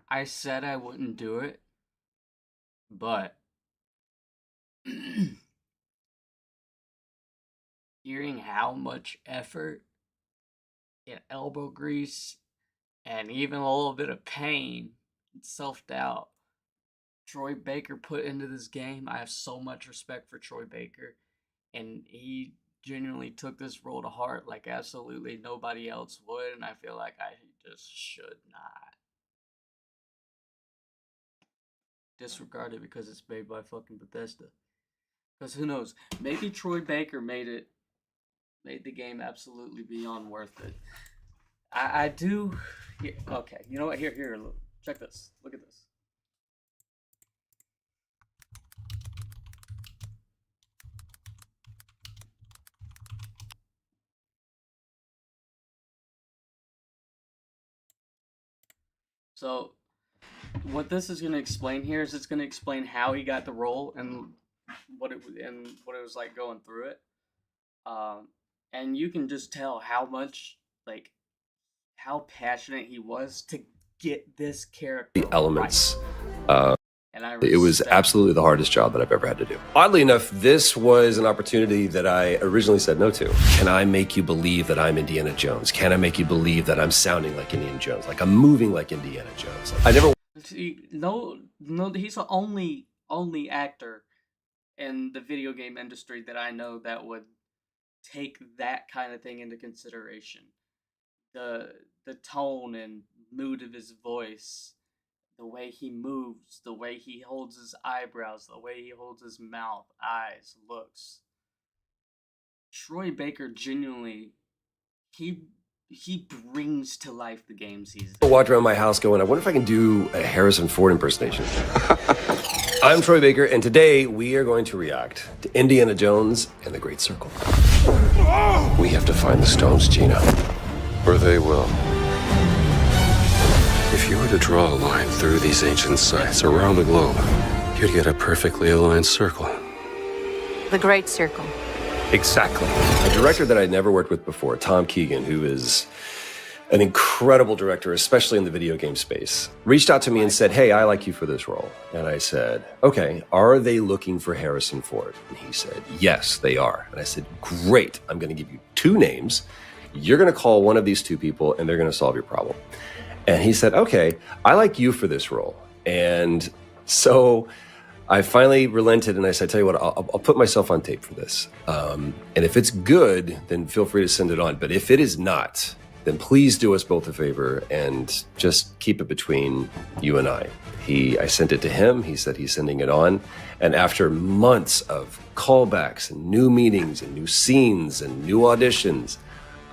I said I wouldn't do it, but hearing how much effort and elbow grease and even a little bit of pain and self doubt Troy Baker put into this game, I have so much respect for Troy Baker. And he genuinely took this role to heart like absolutely nobody else would. And I feel like I just should not disregard it because it's made by fucking Bethesda. Because who knows? Maybe Troy Baker made the game absolutely beyond worth it. I do. Yeah, okay, you know what? Here, look, check this. Look at this. So, what this is going to explain here is it's going to explain how he got the role and what it was like going through it. And you can just tell how much like how passionate he was to get this character The elements. right. And I It was respect absolutely the hardest job that I've ever had to do. Oddly enough, this was an opportunity that I originally said no to. Can I make you believe that I'm Indiana Jones? Can I make you believe that I'm sounding like Indiana Jones? Like I'm moving like Indiana Jones? I never. See, no, he's the only actor in the video game industry that I know that would take that kind of thing into consideration. The tone and mood of his voice, the way he moves, the way he holds his eyebrows, the way he holds his mouth, eyes, looks. Troy Baker genuinely he he brings to life the games he's I in. walked around my house going, I wonder if I can do a Harrison Ford impersonation. I'm Troy Baker, and today we are going to react to Indiana Jones and the Great Circle. We have to find the stones, Gina. Or they will. If you were to draw a line through these ancient sites around the globe, you'd get a perfectly aligned circle. The Great Circle. Exactly. A director that I'd never worked with before, Tom Keegan, who is an incredible director, especially in the video game space, reached out to me and said, hey, I like you for this role. And I said, okay, are they looking for Harrison Ford? And he said, yes, they are. And I said, great, I'm going to give you two names. You're going to call one of these two people and they're going to solve your problem. And he said, okay, I like you for this role. And so I finally relented and I said, tell you what, I'll put myself on tape for this. And if it's good, then feel free to send it on. But if it is not, then please do us both a favor and just keep it between you and I. I sent it to him. He said he's sending it on. And after months of callbacks and new meetings and new scenes and new auditions,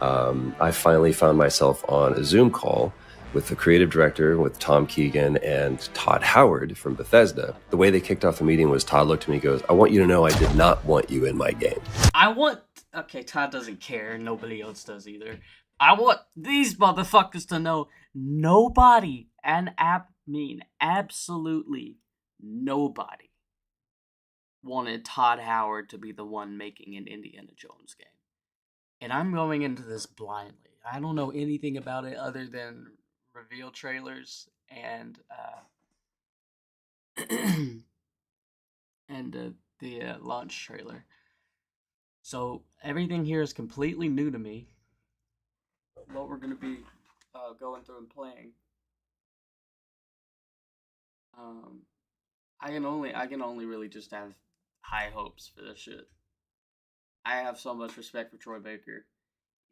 I finally found myself on a Zoom call with the creative director, with Tom Keegan and Todd Howard from Bethesda. The way they kicked off the meeting was Todd looked at me and goes, I want you to know I did not want you in my game. Okay, Todd doesn't care, nobody else does either. I want these motherfuckers to know nobody, and absolutely nobody, wanted Todd Howard to be the one making an Indiana Jones game. And I'm going into this blindly. I don't know anything about it other than reveal trailers and the launch trailer. So everything here is completely new to me. What we're gonna be going through and playing. I can only really just have high hopes for this shit. I have so much respect for Troy Baker.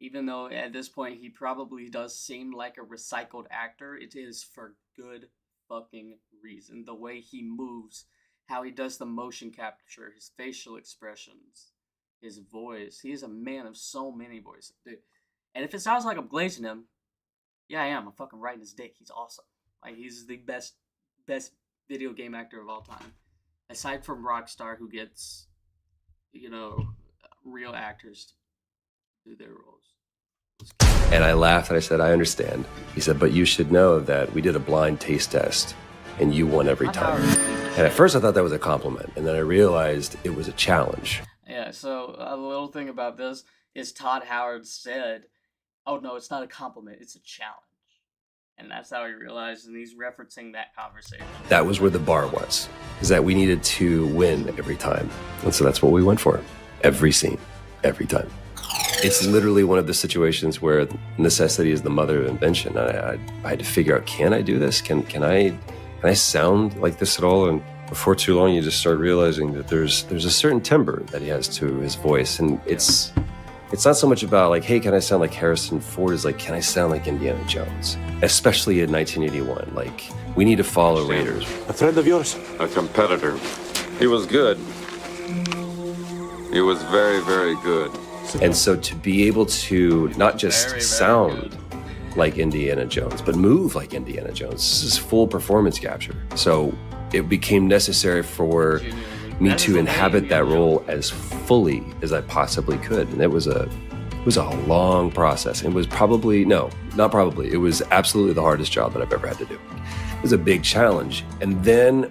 Even though at this point he probably does seem like a recycled actor, it is for good fucking reason. The way he moves, how he does the motion capture, his facial expressions, his voice. He is a man of so many voices, dude. And if it sounds like I'm glazing him, yeah, I am. I'm fucking riding his dick. He's awesome. Like he's the best video game actor of all time, aside from Rockstar, who gets, real actors to do their roles. And I laughed and I said, I understand. He said, but you should know that we did a blind taste test and you won every time. And at first I thought that was a compliment. And then I realized it was a challenge. Yeah, so a little thing about this is Todd Howard said, oh no, it's not a compliment, it's a challenge. And that's how he realized, and he's referencing that conversation. That was where the bar was, is that we needed to win every time. And so that's what we went for. Every scene, every time. It's literally one of the situations where necessity is the mother of invention. I had to figure out, can I do this? Can I sound like this at all? And before too long, you just start realizing that there's a certain timbre that he has to his voice. And it's not so much about like, hey, can I sound like Harrison Ford? It's like, can I sound like Indiana Jones? Especially in 1981. Like, we need to follow Raiders. A friend of yours? A competitor. He was good. He was very, very good. And so to be able to not just Very, very sound like Indiana Jones, but move like Indiana Jones, this is full performance capture. So it became necessary for me to inhabit that role as fully as I possibly could. And it was a long process. It was probably, no, not probably, it was absolutely the hardest job that I've ever had to do. It was a big challenge. And then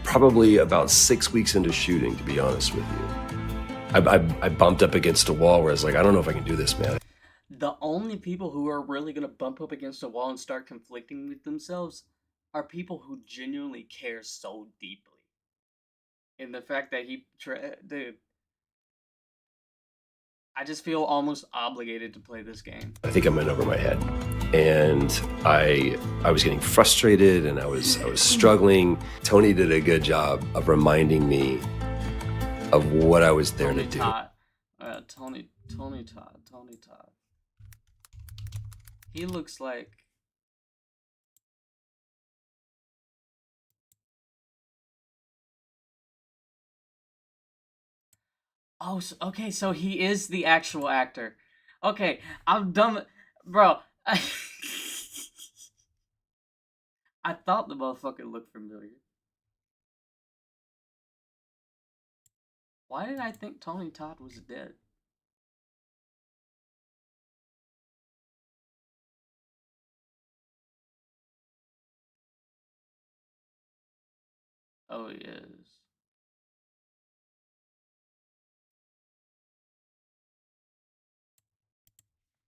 probably about 6 weeks into shooting, to be honest with you, I bumped up against a wall where I was like, I don't know if I can do this, man. The only people who are really going to bump up against a wall and start conflicting with themselves are people who genuinely care so deeply. And the fact that dude, I just feel almost obligated to play this game. I think I'm in over my head. And I was getting frustrated and I was struggling. Tony did a good job of reminding me of what I was there to do. Tony Todd. He looks like... Oh, okay, so he is the actual actor. Okay, I'm dumb. Bro, I thought the motherfucker looked familiar. Why did I think Tony Todd was dead? Oh, he is.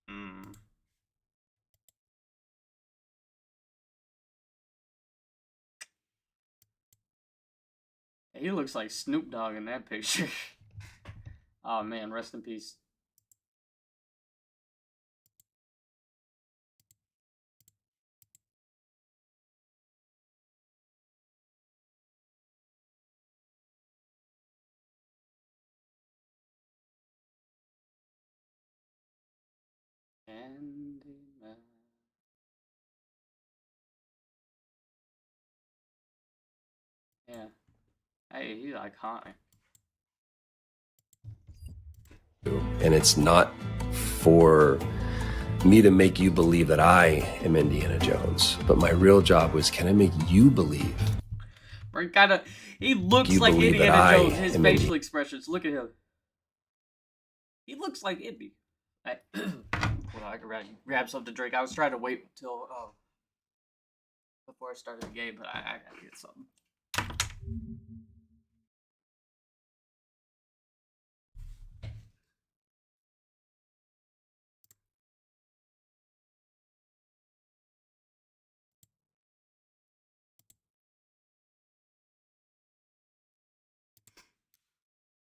Hmm. He looks like Snoop Dogg in that picture. Oh man, rest in peace. Candyman. Yeah. Hey, he's iconic. And it's not for me to make you believe that I am Indiana Jones, but my real job was, can I make you believe? He looks You like believe that Indiana I Jones. His am facial expressions. Look at him. He looks like Indy. Hold on, I can grab something to drink. I was trying to wait until before I started the game, but I gotta get something.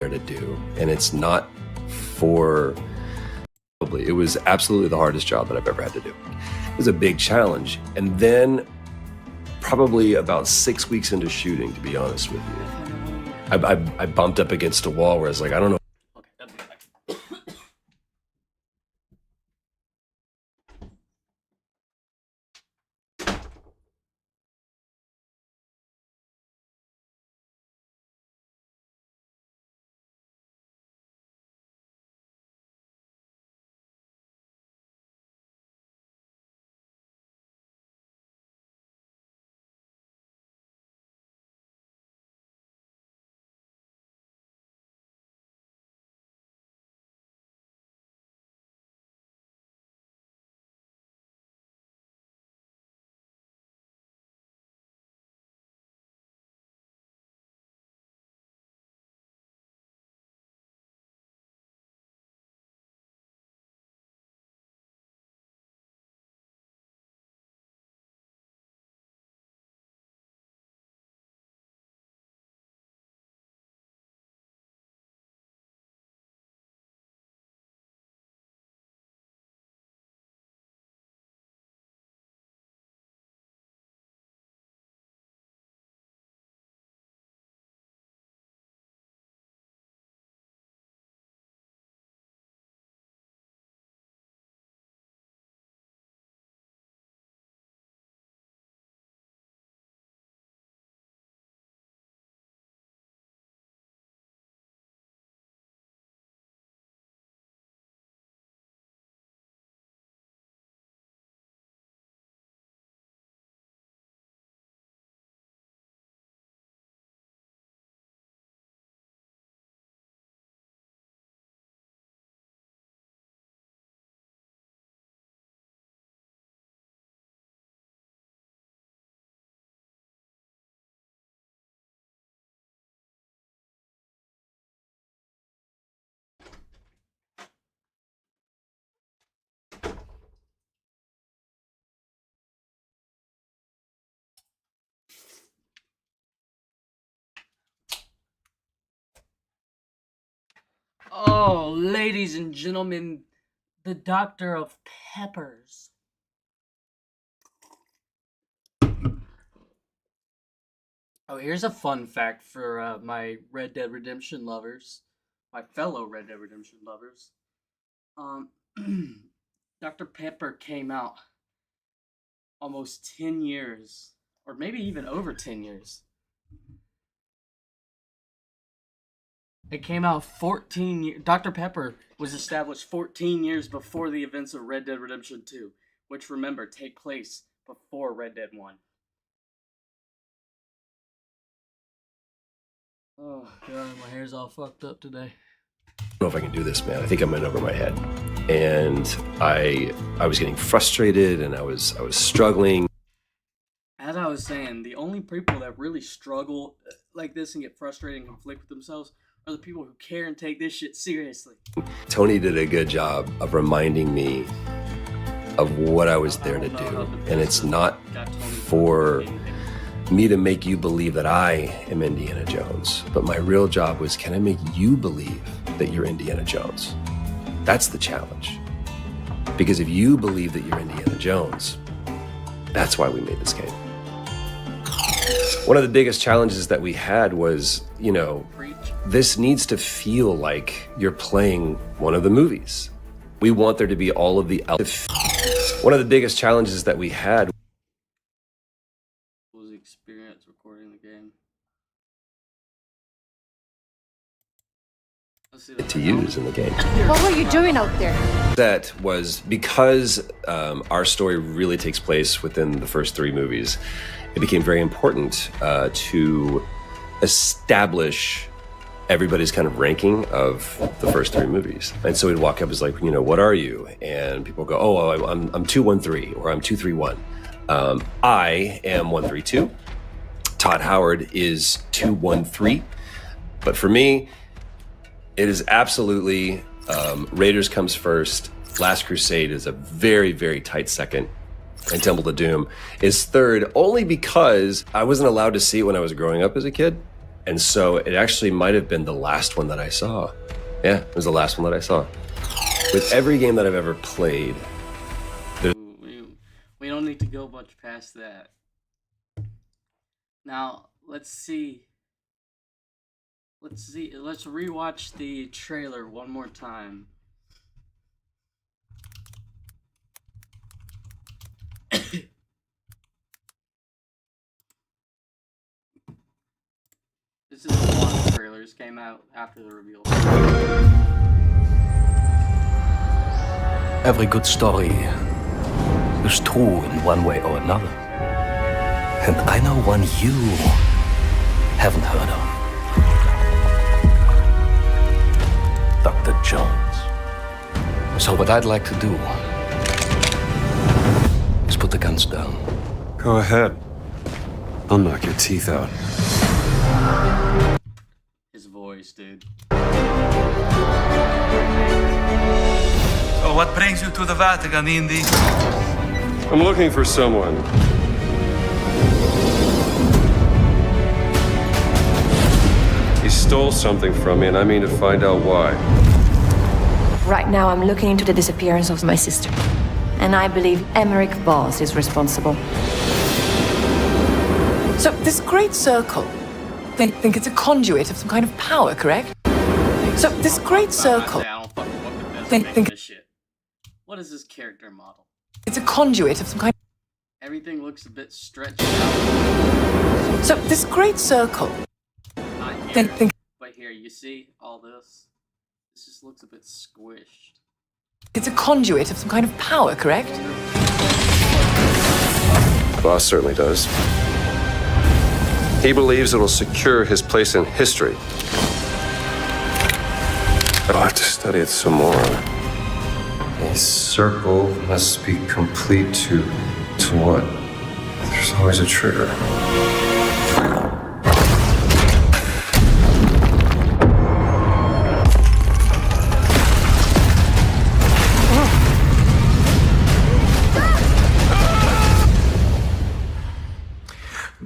To do. And it's not for... It was absolutely the hardest job that I've ever had to do. It was a big challenge. And then probably about 6 weeks into shooting, to be honest with you, I bumped up against a wall where I was like, I don't know Oh, ladies and gentlemen, the Doctor of Peppers. Oh, here's a fun fact for my Red Dead Redemption lovers, my fellow Red Dead Redemption lovers. Dr. Pepper came out almost 10 years, or maybe even over 10 years. It came out 14 years. Dr. Pepper was established 14 years before the events of Red Dead Redemption 2, which, remember, take place before Red Dead 1. Oh, God, my hair's all fucked up today. I don't know if I can do this, man. I think I'm in over my head. And I was getting frustrated and I was struggling. As I was saying, the only people that really struggle like this and get frustrated and conflict with themselves are the people who care and take this shit seriously. Tony did a good job of reminding me of what I was there to do. And it's not for me to make you believe that I am Indiana Jones. But my real job was, can I make you believe that you're Indiana Jones? That's the challenge. Because if you believe that you're Indiana Jones, that's why we made this game. One of the biggest challenges that we had was, you know, this needs to feel like you're playing one of the movies. We want there to be all of the... One of the biggest challenges that we had was the experience recording the game. to use in the game. What were you doing out there? That was because our story really takes place within the first three movies. It became very important to establish everybody's kind of ranking of the first three movies. And so we'd walk up as like, you know, what are you? And people go, oh, I'm 213 or I'm 231. I am 132. Todd Howard is 213. But for me, it is absolutely Raiders comes first. Last Crusade is a very, very tight second. And Temple of Doom is third, only because I wasn't allowed to see it when I was growing up as a kid. And so it actually might have been the last one that I saw. Yeah, it was the last one that I saw. With every game that I've ever played, we don't need to go much past that. Now, let's see. Let's rewatch the trailer one more time. This is one of the trailers came out after the reveal. Every good story is true in one way or another. And I know one you haven't heard of. Dr. Jones. So what I'd like to do is put the guns down. Go ahead. I'll knock your teeth out. His voice, dude. So what brings you to the Vatican, Indy? I'm looking for someone. He stole something from me, and I mean to find out why. Right now, I'm looking into the disappearance of my sister. And I believe Emmerich Voss is responsible. So, this great circle, they think it's a conduit of some kind of power, correct? So, this great circle, I don't fucking fuck with this. They Make think- this shit. What is this character model? it's a conduit of some kind. Everything looks a bit stretched out. So, this great circle, Not they here, think but here, you see all this? This just looks a bit squished. it's a conduit of some kind of power, correct? Boss certainly does. He believes it'll secure his place in history. But I'll have to study it some more. A circle must be complete to what? There's always a trigger.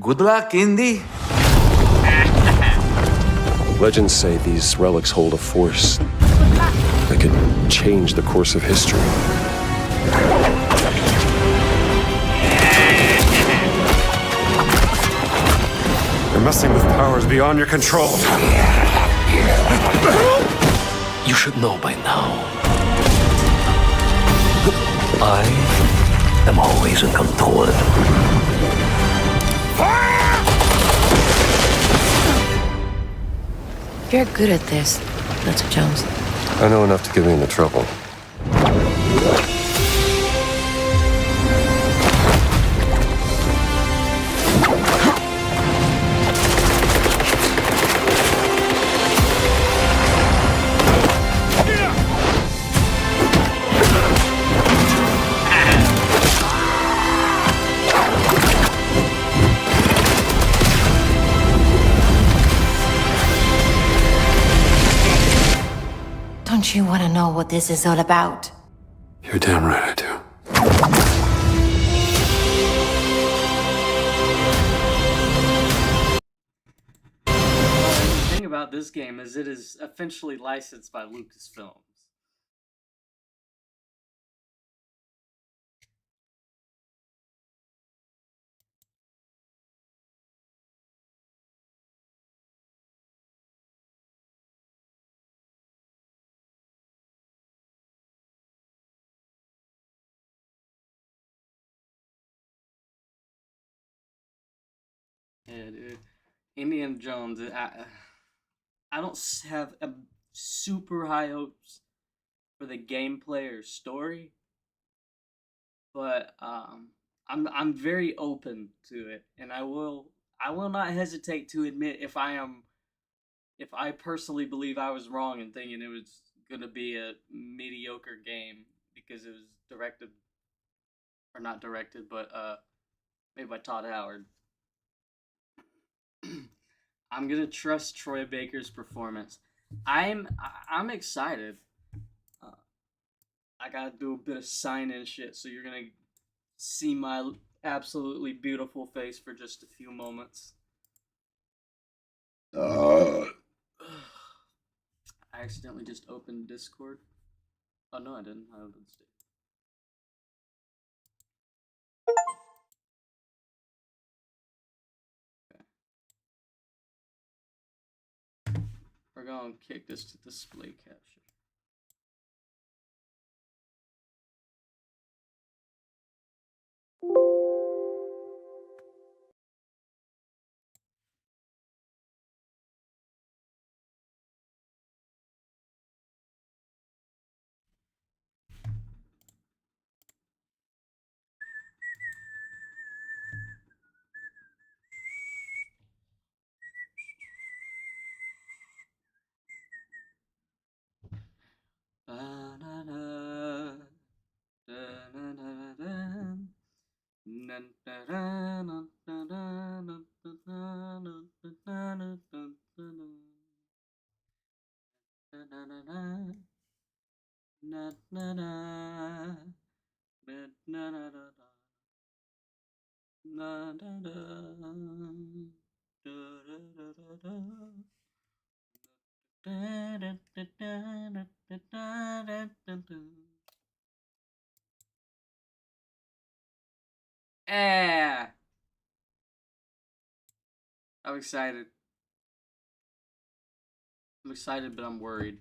Good luck, Indy. Legends say these relics hold a force that could change the course of history. You're messing with powers beyond your control. You should know by now. I am always in control. You're good at this, Dr. Jones. I know enough to get me into trouble. Don't you want to know what this is all about? You're damn right I do. The thing about this game is it is officially licensed by Lucasfilms. Yeah, dude. Indiana Jones. I don't have a super high hopes for the gameplay or story, but I'm very open to it, and I will not hesitate to admit if I personally believe I was wrong in thinking it was gonna be a mediocre game because it was directed or not directed, but made by Todd Howard. I'm gonna trust Troy Baker's performance. I'm excited. Uh, I gotta do a bit of sign-in shit, so you're gonna see my absolutely beautiful face for just a few moments. I accidentally just opened Discord. Oh no, I didn't. I opened Steam. We're gonna kick this to display capture. Eh, I'm excited. I'm excited, but I'm worried.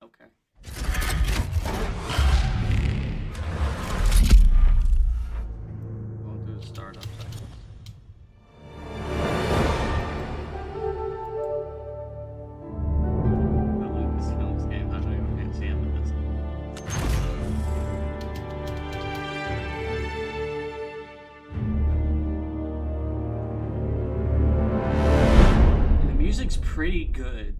Okay. Going through the startup cycle. The Lucasfilms games, I don't even fancy them at this point. And the music's pretty good.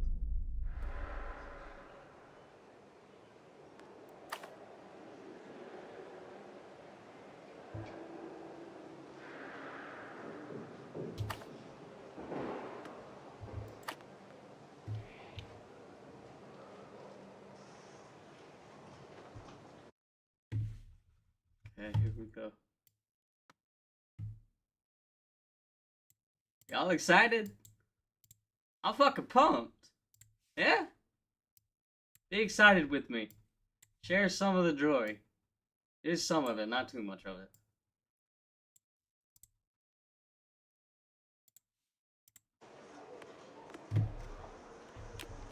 Okay, here we go. Y'all excited? I'm fucking pumped. Yeah? Be excited with me. Share some of the joy. Just some of it, not too much of it.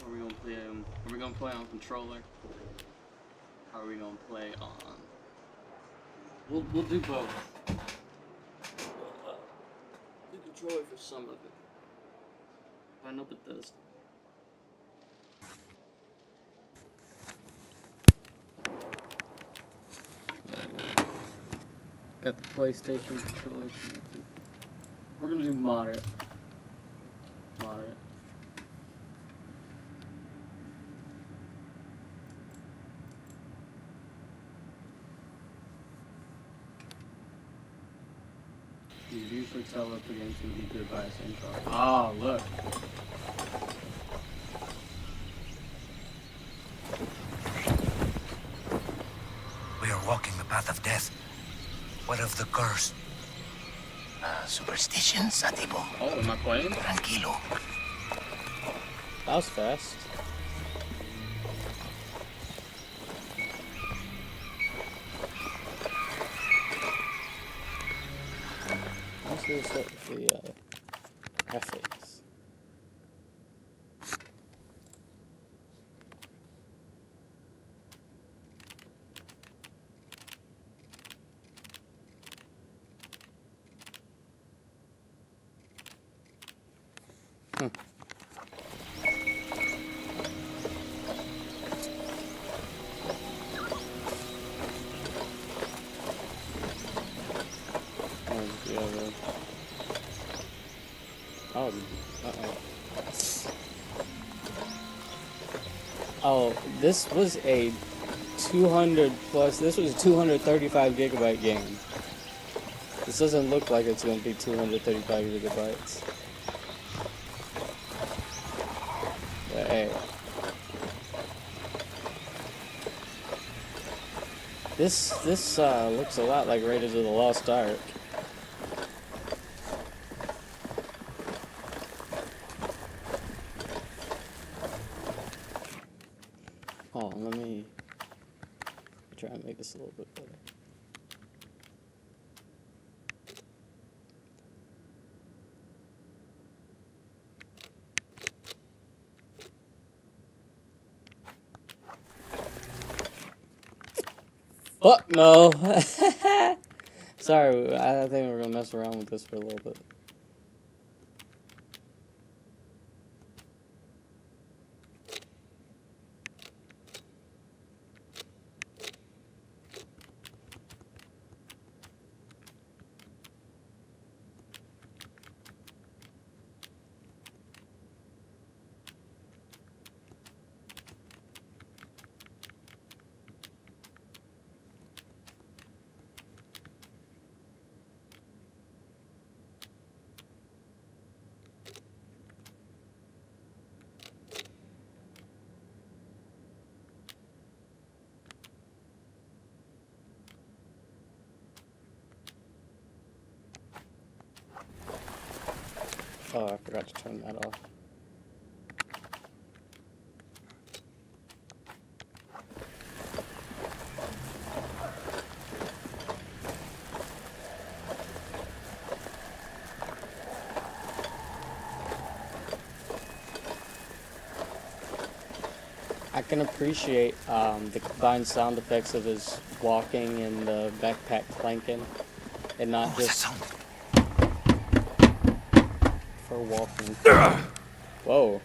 Are we gonna play? Are we gonna play on controller? How are we gonna play on? We'll do both. Do controller for some of it. I know it does. Got the PlayStation controller connected. We're gonna do moderate. Moderate. You usually tell if the game's gonna be good by its intro. Oh, look. We are walking the path of death. What of the curse? Superstitions, Atibo. Oh, am I playing? Tranquilo. That was fast. Let's do start with the graphics. Oh, oh, this was a 200 plus. This was a 235 gigabyte game. This doesn't look like it's going to be 235 gigabytes. But hey. This looks a lot like Raiders of the Lost Ark. Oh, let me try and make this a little bit better. Fuck no! Sorry, I think we're gonna mess around with this for a little bit. Oh, I forgot to turn that off. I can appreciate the combined sound effects of his walking and the backpack clanking, and not just for walking. Whoa.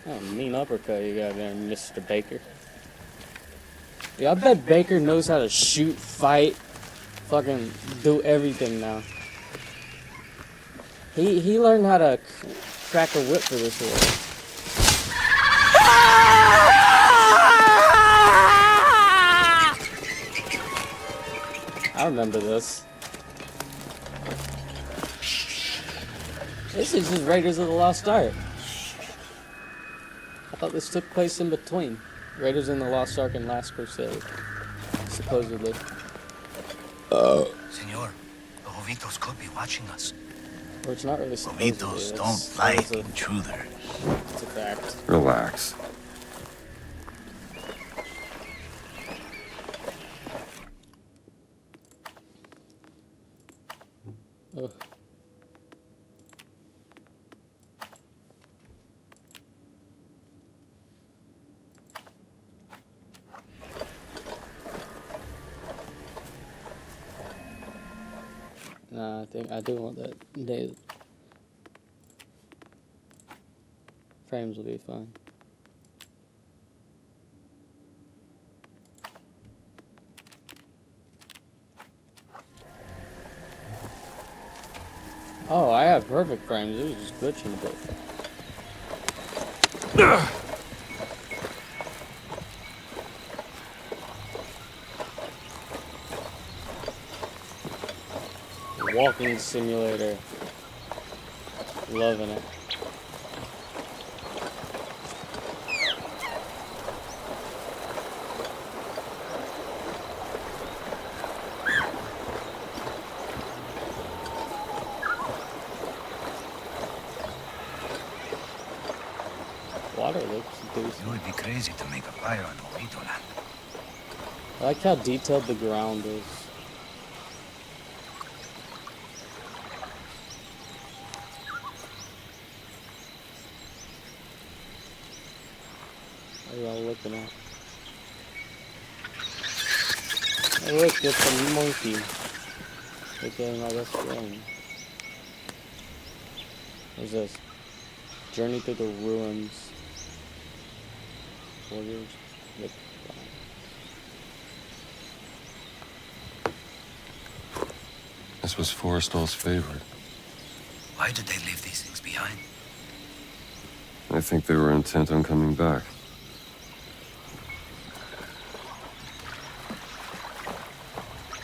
Oh, mean uppercut you got there, Mr. Baker. Yeah, I bet Baker knows how to shoot, fight, fucking do everything now. He learned how to crack a whip for this world. I remember this. This is just Raiders of the Lost Ark. I thought this took place in between Raiders of the Lost Ark and Last Crusade, supposedly. Senor, the Jovitos could be watching us. Or it's not really supposed to be. Jovitos That's, don't that like is intruders. it's a fact. Relax. Ugh. Nah, I think I do want that. Frames will be fine. Oh, I have perfect frames. It was just glitching a bit. Walking simulator. Loving it. Water looks decent. You would be crazy to make a fire on Jovito land. I like how detailed the ground is. What are y'all looking at? Hey, look, it's a monkey. Look at my best friend. What's this? Journey through the ruins. Warriors. Yep. This was Forrestal's favorite. Why did they leave these things behind? I think they were intent on coming back.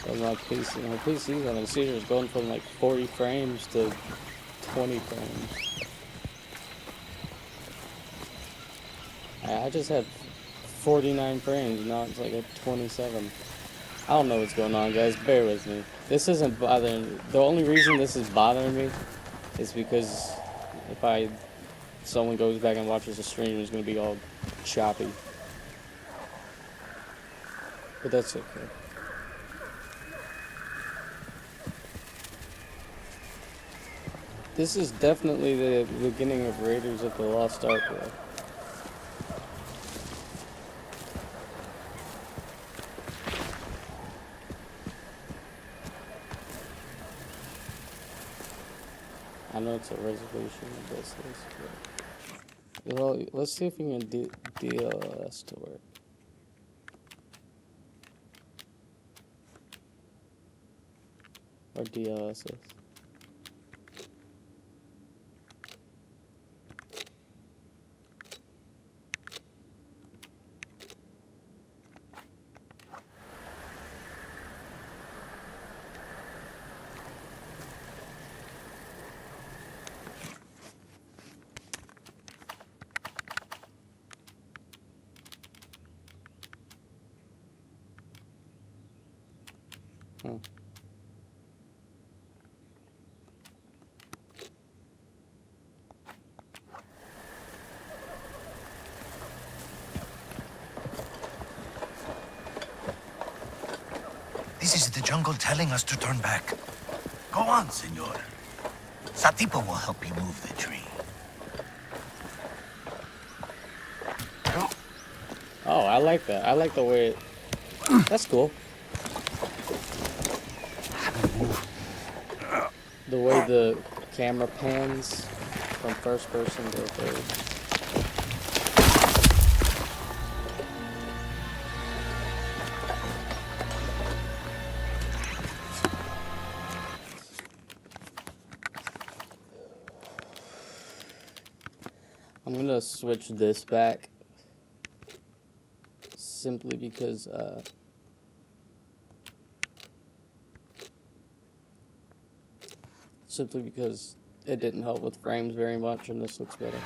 But my PC's having seizures going from like 40 frames to 20 frames. I just had 49 frames, now it's like at 27. I don't know what's going on, guys. Bear with me. This isn't bothering. The only reason this is bothering me is because if someone goes back and watches the stream, it's gonna be all choppy. But that's okay. This is definitely the beginning of Raiders of the Lost Ark, though. I know it's a resolution of this, but well, let's see if we can do DLS to work. Or DLSS. Huh. This is the jungle telling us to turn back. Go on, senor. Satipo will help you move the tree. Oh, I like that. I like the way it... That's cool. The way the camera pans from first person to third. I'm gonna switch this back simply because it didn't help with frames very much, and this looks better.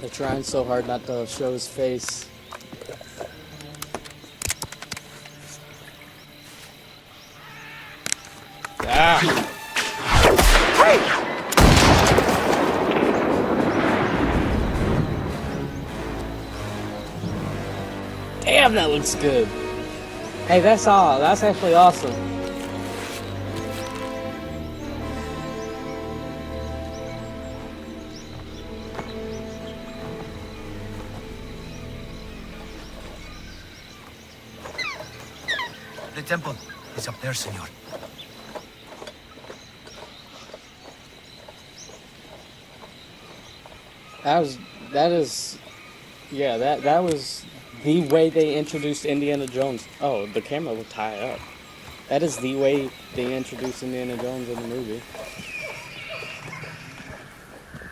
They're trying so hard not to show his face. Ah! Damn, that looks good. Hey, that's all. That's actually awesome. The temple is up there, senor. That was the way they introduced Indiana Jones. Oh, the camera looked high up. That is the way they introduced Indiana Jones in the movie.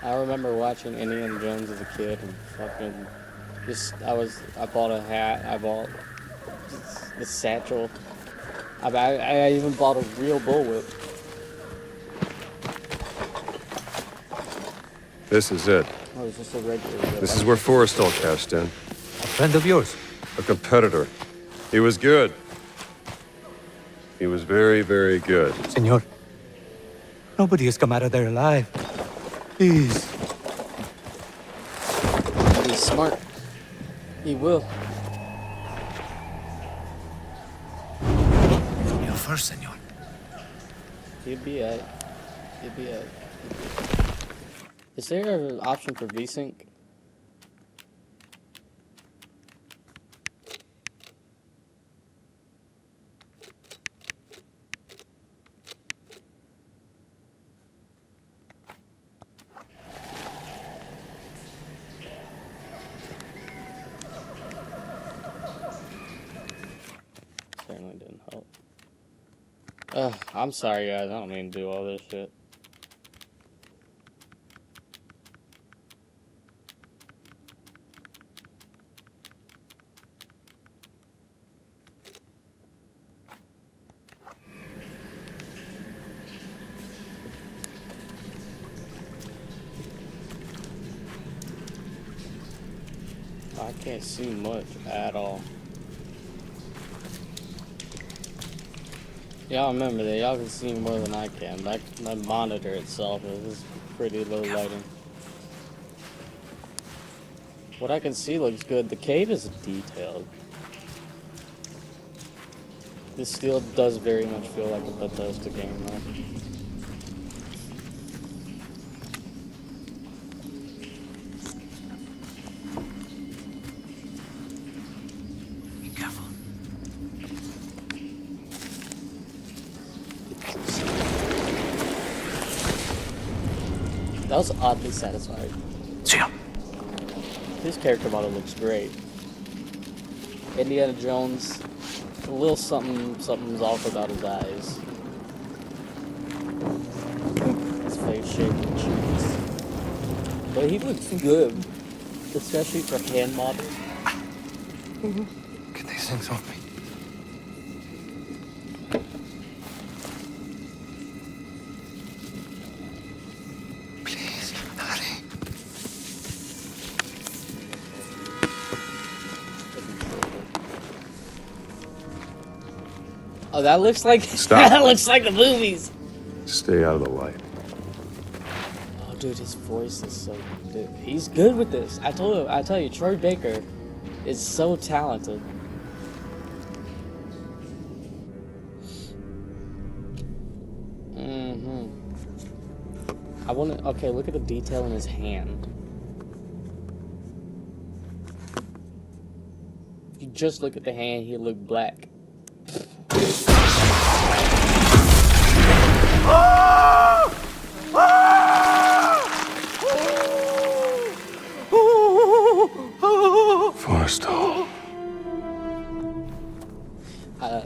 I remember watching Indiana Jones as a kid and fucking I bought a hat, I bought the satchel. I even bought a real bullwhip. This is it. Oh, it's just a regular whip. This is where Forrestal cashed in. A friend of yours? A competitor. He was good. He was very, very good. Senor, nobody has come out of there alive. Please. He's smart. He will. You first, senor. He'd be at. Is there an option for VSync? Certainly didn't help. I'm sorry, guys. I don't mean to do all this shit. I can't see much at all. Y'all remember that. Y'all can see more than I can. My monitor itself is pretty low lighting. What I can see looks good. The cave is detailed. This still does very much feel like a Bethesda game, though. That was oddly satisfying. His character model looks great. Indiana Jones, a little something's off about his eyes. His face shape and cheeks. But he looks good, especially for hand models. Get these things off me. Oh, that looks like Stop. that looks like the movies. Stay out of the light. Oh, dude, his voice is so good. He's good with this. I tell you, Troy Baker is so talented. Okay, look at the detail in his hand. If you just look at the hand, he'll look black. Forrestal.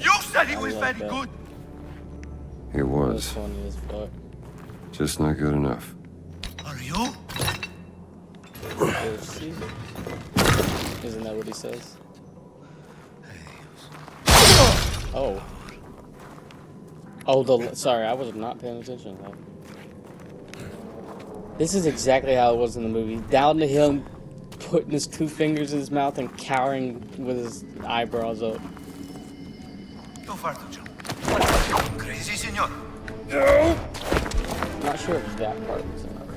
You said he was very that. good. He That's was. funny as fuck. Just not good enough. Are you? Isn't that what he says? Oh. Oh, sorry, I was not paying attention. This is exactly how it was in the movie. Down to him putting his 2 fingers in his mouth and cowering with his eyebrows up. Too far to jump. Crazy, senor. I'm not sure if that part was enough.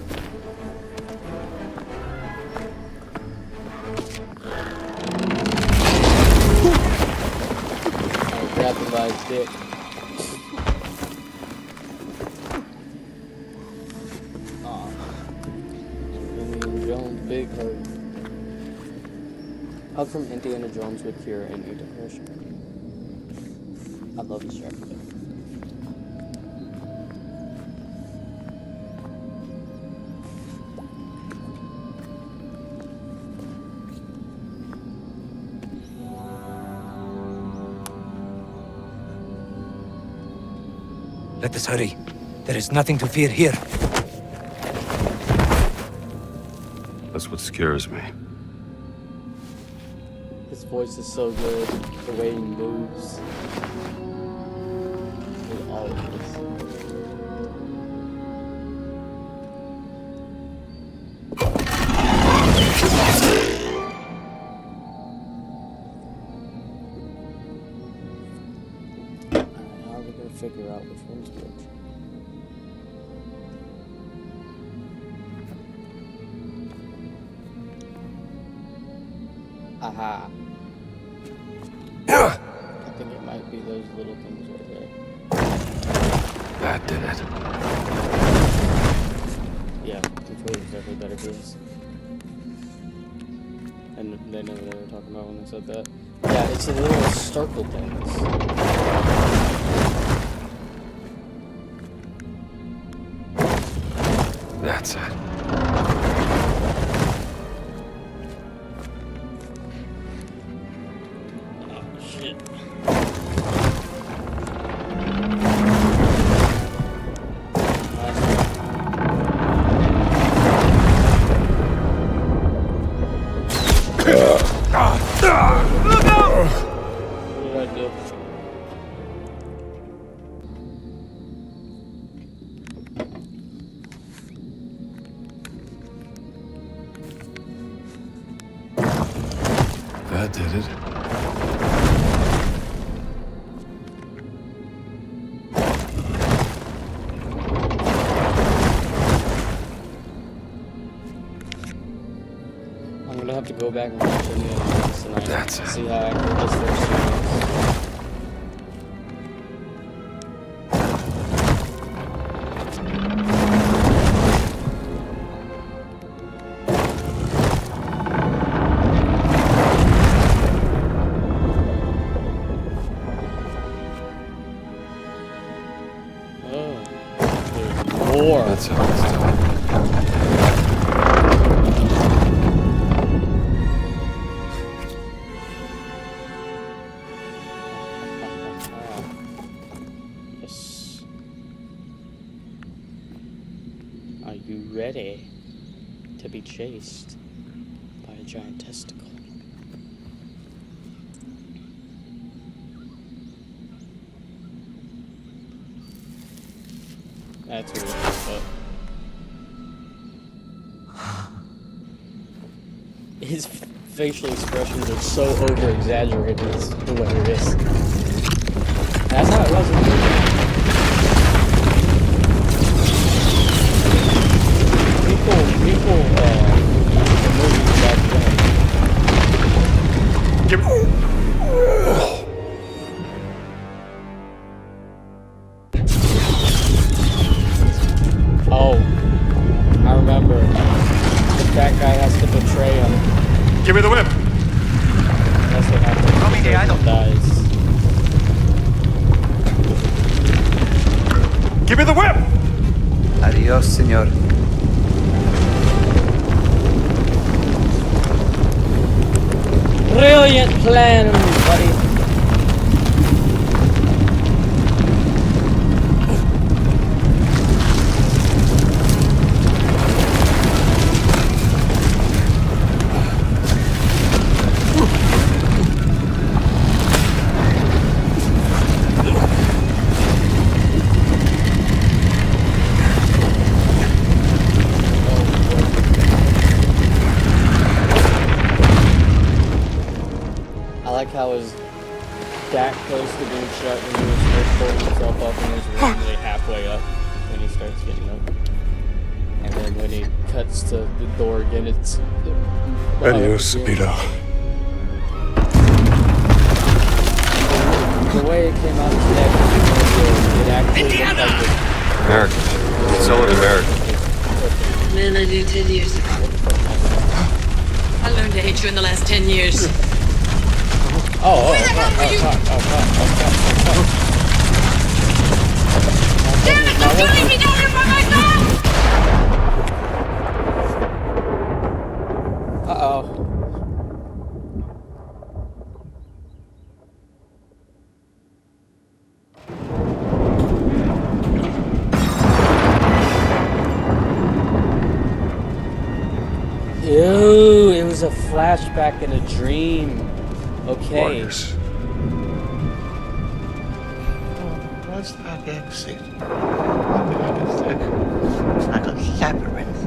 I grabbed him by his dick. Aw. Indiana Jones, big hurt. Hug from Indiana Jones would cure any depression. I love this track. Let us hurry. There is nothing to fear here. That's what scares me. His voice is so good. The way he moves. All of this. How are we gonna figure out which one's which? Aha. I think it might be those little things right there. That did it. Yeah, controller is definitely better for this. And they know what they were talking about when they said that. Yeah, it's the little circle things. That's it. Oh, shit. What did I do? That did it. I'm gonna have to go back and watch the videos tonight. That's it. See how accurate this first one is. Oh, there's more. That's how it's done. Yes. Are you ready to be chased by a giant testicle? That's weird, but his facial expressions are so over exaggerated. It's hilarious. That's how it was in the movie. People, the movies back then. Give me. Oh, I remember. The fat guy has to betray him. Give me the whip. That's what happens. Tommy, The I don't- dies. Give me the whip. Adios, senor. Brilliant plan, buddy. like how it was that close to being shut when he was first pulling himself up and he was randomly halfway up when he starts getting up. And then when he cuts to the door again, it's... Adios, Speedo. The way it came out of his neck, it actually looked like it. American. Solid American. Man I knew 10 years ago. I learned to hate you in the last 10 years. Fuck. Damn it, don't leave me down here by myself! Uh-oh. Ew, it was a flashback in a dream. Okay. Marcus. What's that exit? It's like a labyrinth.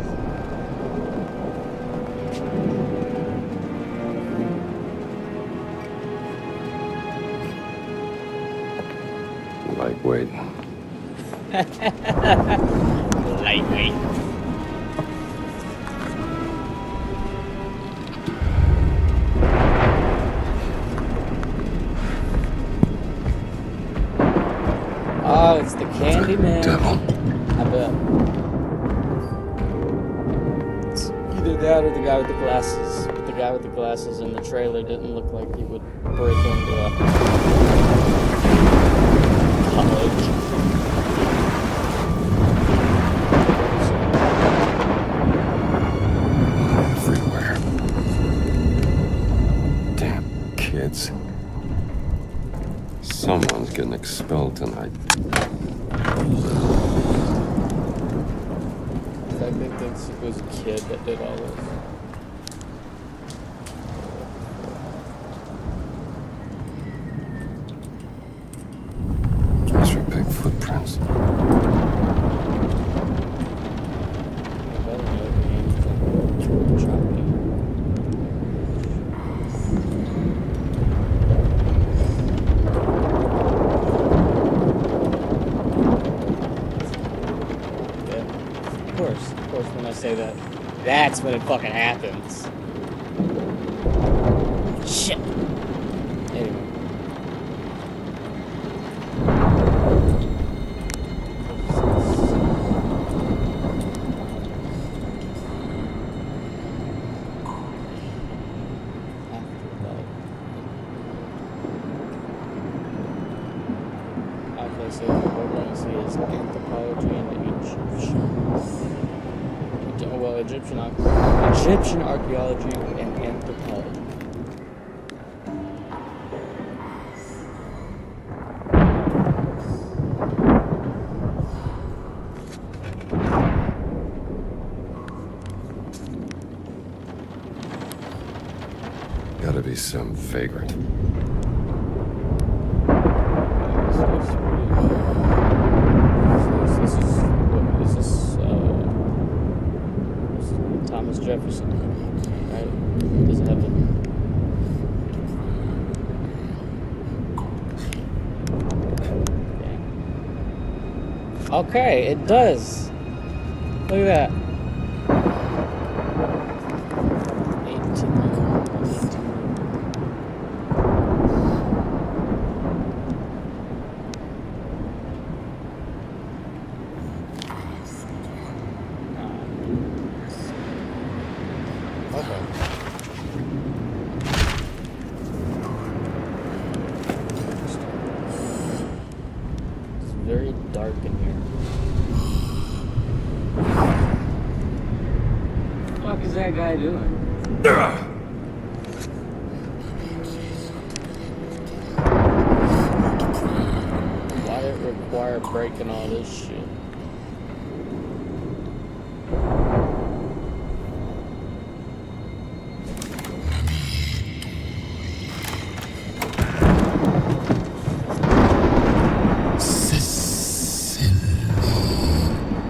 Lightweight. Lightweight. Oh, it's the Candy Man. Devil. I bet. It's either that or the guy with the glasses. But the guy with the glasses in the trailer didn't look like he would break into a college. Everywhere. Damn kids. Someone's getting expelled tonight. I think it was a kid that did all this. Those are big footprints. Of course, when I say that, that's when it fucking happens. Shit. Anyway. Okay, so what we're going to see is anthropology and Egyptian archaeology and anthropology. Gotta be some vagrant. This is Thomas Jefferson, right? Does it have a... Okay, it does. Look at that. 18. It's very dark in here. What the fuck is that guy doing? Why did it require breaking all this shit?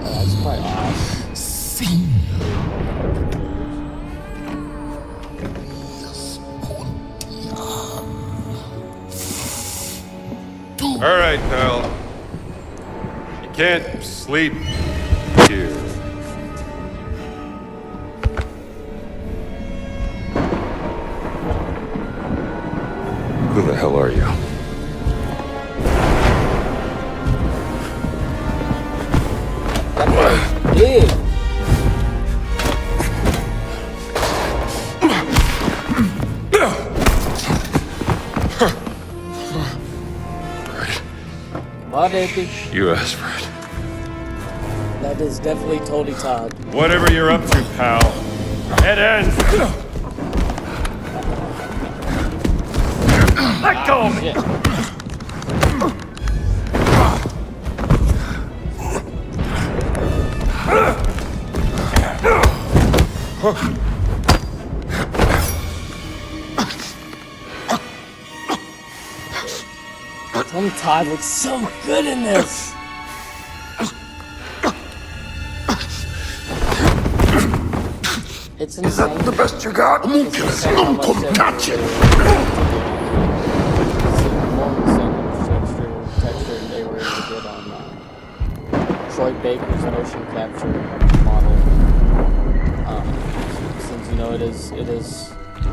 That's quite odd. All right, pal. You can't sleep here. Who the hell are you? Big. What is it? You asked for it. That is definitely Tony Todd. Whatever you're up to, pal. It ends. Let go of me. Yeah. Tony Todd looks so good in this. It's insane. Is that the best you got? It's insane how much they touch it. Texture they were able to get on Troy Baker's motion capture model. Since you know it is a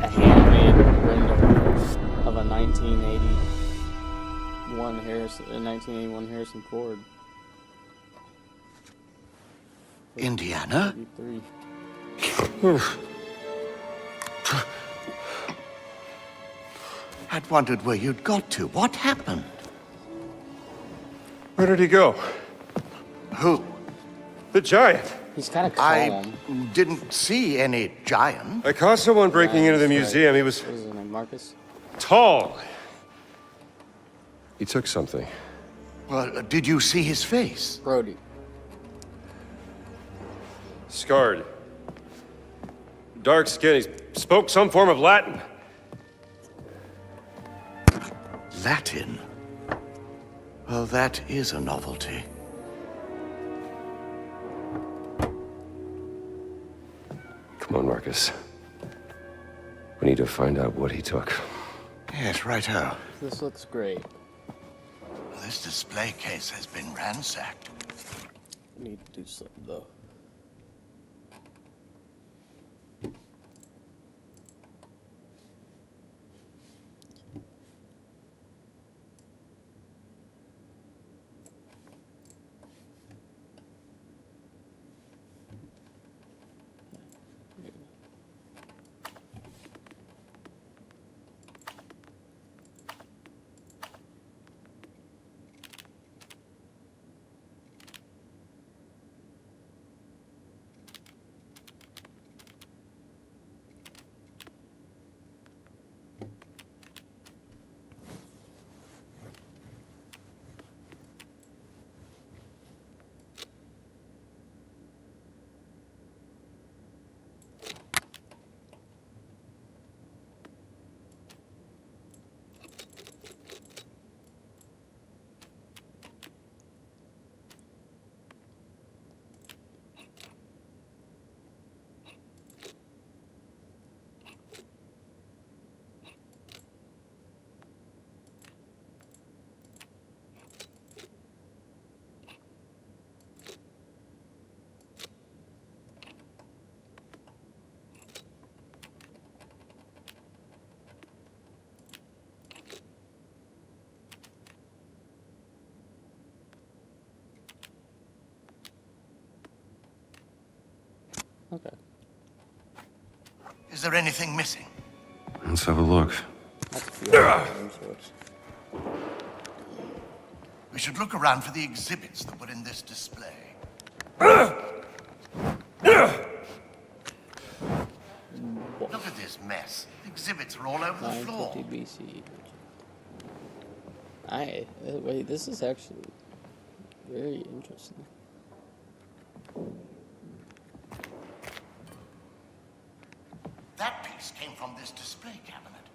handmade render of a 1981 Harrison Ford. Indiana? 33. I'd wondered where you'd got to. What happened? Where did he go? Who? The giant. He's kind of I calm. didn't see any giant. I caught someone breaking into the That's right. museum. He was What is his name, Marcus? tall. He took something. Well, did you see his face? Brody. Scarred. Dark skin. He spoke some form of Latin. Latin? Well, that is a novelty. Come on, Marcus. We need to find out what he took. Yes, righto. This looks great. This display case has been ransacked. We need to do something though. Okay. Is there anything missing? Let's have a look. That's a few other sorts. We should look around for the exhibits that were in this display. Look at this mess. The exhibits are all over the floor. 950 BC. Wait, this is actually very interesting. That piece came from this display cabinet.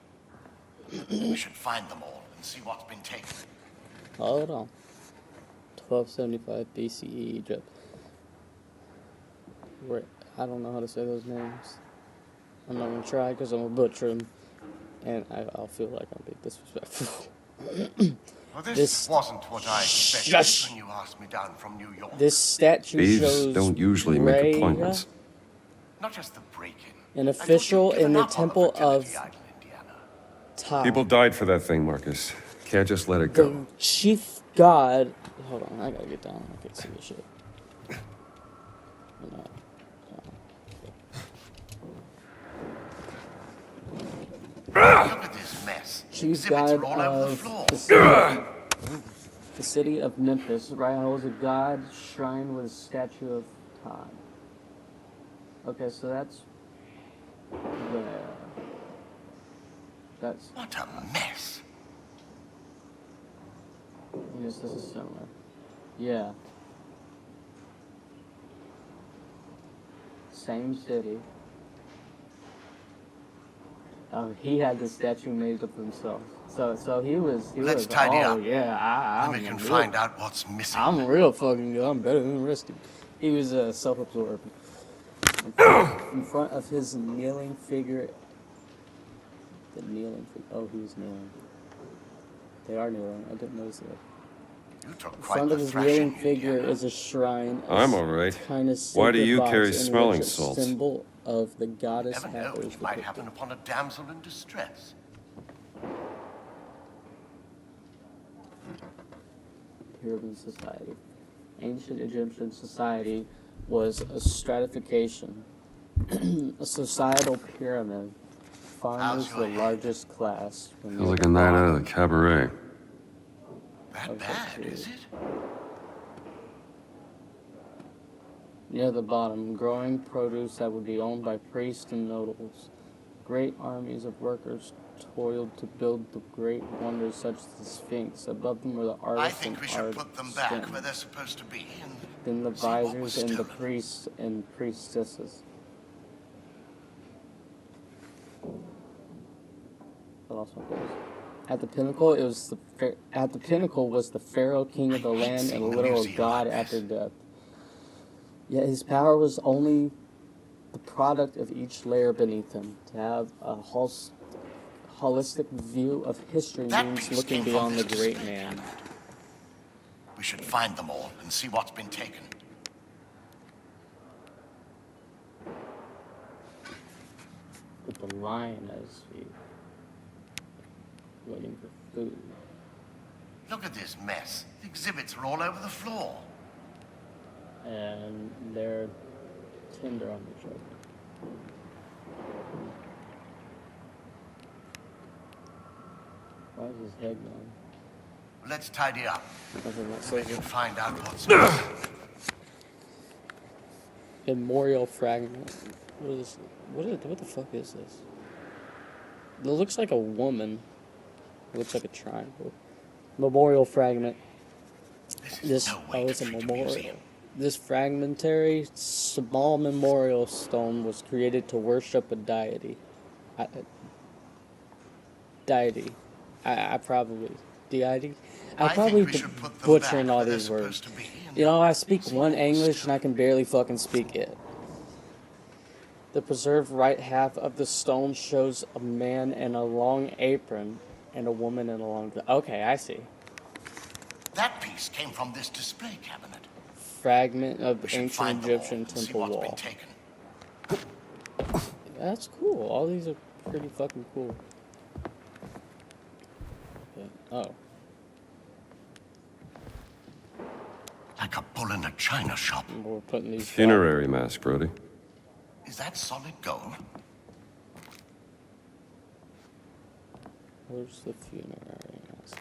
We should find them all and see what's been taken. Hold on. 1275 BCE Egypt. Wait, I don't know how to say those names. I'm not gonna try because I'm a butcher them, and I'll feel like I'm being disrespectful. Well, this This wasn't what I expected Shush. when you asked me down from New York. this statue Thieves shows don't usually make Rhea, appointments. Not just the break-in. an I thought official you'd given in the up on Temple Fertility of Island, Indiana. Time. People died for that thing, Marcus. Can't just let it go. The chief god. Hold on, I gotta get down. I can't see this shit. No. Look at this mess. Chief Exhibits god are all over the of floor. the city of Memphis. Right holds a god shrine with a statue of Todd. Okay, so that's there. That's What a mess. yes, this is similar. Yeah. Same city. He had the statue made of himself. So he was. Let's tidy oh, up. yeah, Then we can find out what's missing. I'm real fucking good. I'm better than Rusty. He was self-absorbed. In front of his kneeling figure. The kneeling figure. Oh, he was kneeling. They are kneeling. I didn't notice that. You took In quite front the of his thrashing, kneeling figure Indiana. is a shrine. I'm all right. Kind of Why do you carry in smelling which a salts? symbol of the goddess Never know Hathor what is might depicted. happen upon a damsel in distress. Pyramid society. Ancient Egyptian society was a stratification, a societal pyramid. Farmers How's the your head? largest class. Feels like a night out of the cabaret. That bad, is it? Near the bottom, growing produce that would be owned by priests and notables. Great armies of workers toiled to build the great wonders such as the Sphinx. Above them were the I artists think and we should put them back artisans. where they're supposed to be. And Then the see what was visors and the stolen. priests and priestesses. I lost my place. At the pinnacle, it was at the pinnacle was the pharaoh, king of the land, and a literal god after death. Yet his power was only the product of each layer beneath him. To have a holistic view of history That means piece looking came from beyond the this great display man. cabinet. We should find them all and see what's been taken. With the lion at his feet, waiting for food. Look at this mess. The exhibits are all over the floor. And they're tender on each other. Why is his head gone? Let's tidy up. Nothing that We says can it. find out what's missing. Memorial fragment. What the fuck is this? It looks like a woman. It looks like a triangle. Memorial fragment. This is no way to it's a treat a memorial. museum. This fragmentary small memorial stone was created to worship a deity. I probably deity. I I think probably we should put them butchering back all where they're these words. supposed to be and You know, I speak see one what was English and stolen. I can barely fucking speak it. The preserved right half of the stone shows a man in a long apron and a woman in a long. Okay, I see. That piece came from this display cabinet. Fragment of We should ancient find them all Egyptian and see temple what's been wall. taken. That's cool. All these are pretty fucking cool. Okay. Oh. Like a bull in a china shop. We're putting these. Funerary mask, Brody. Is that solid gold? Where's the funerary mask?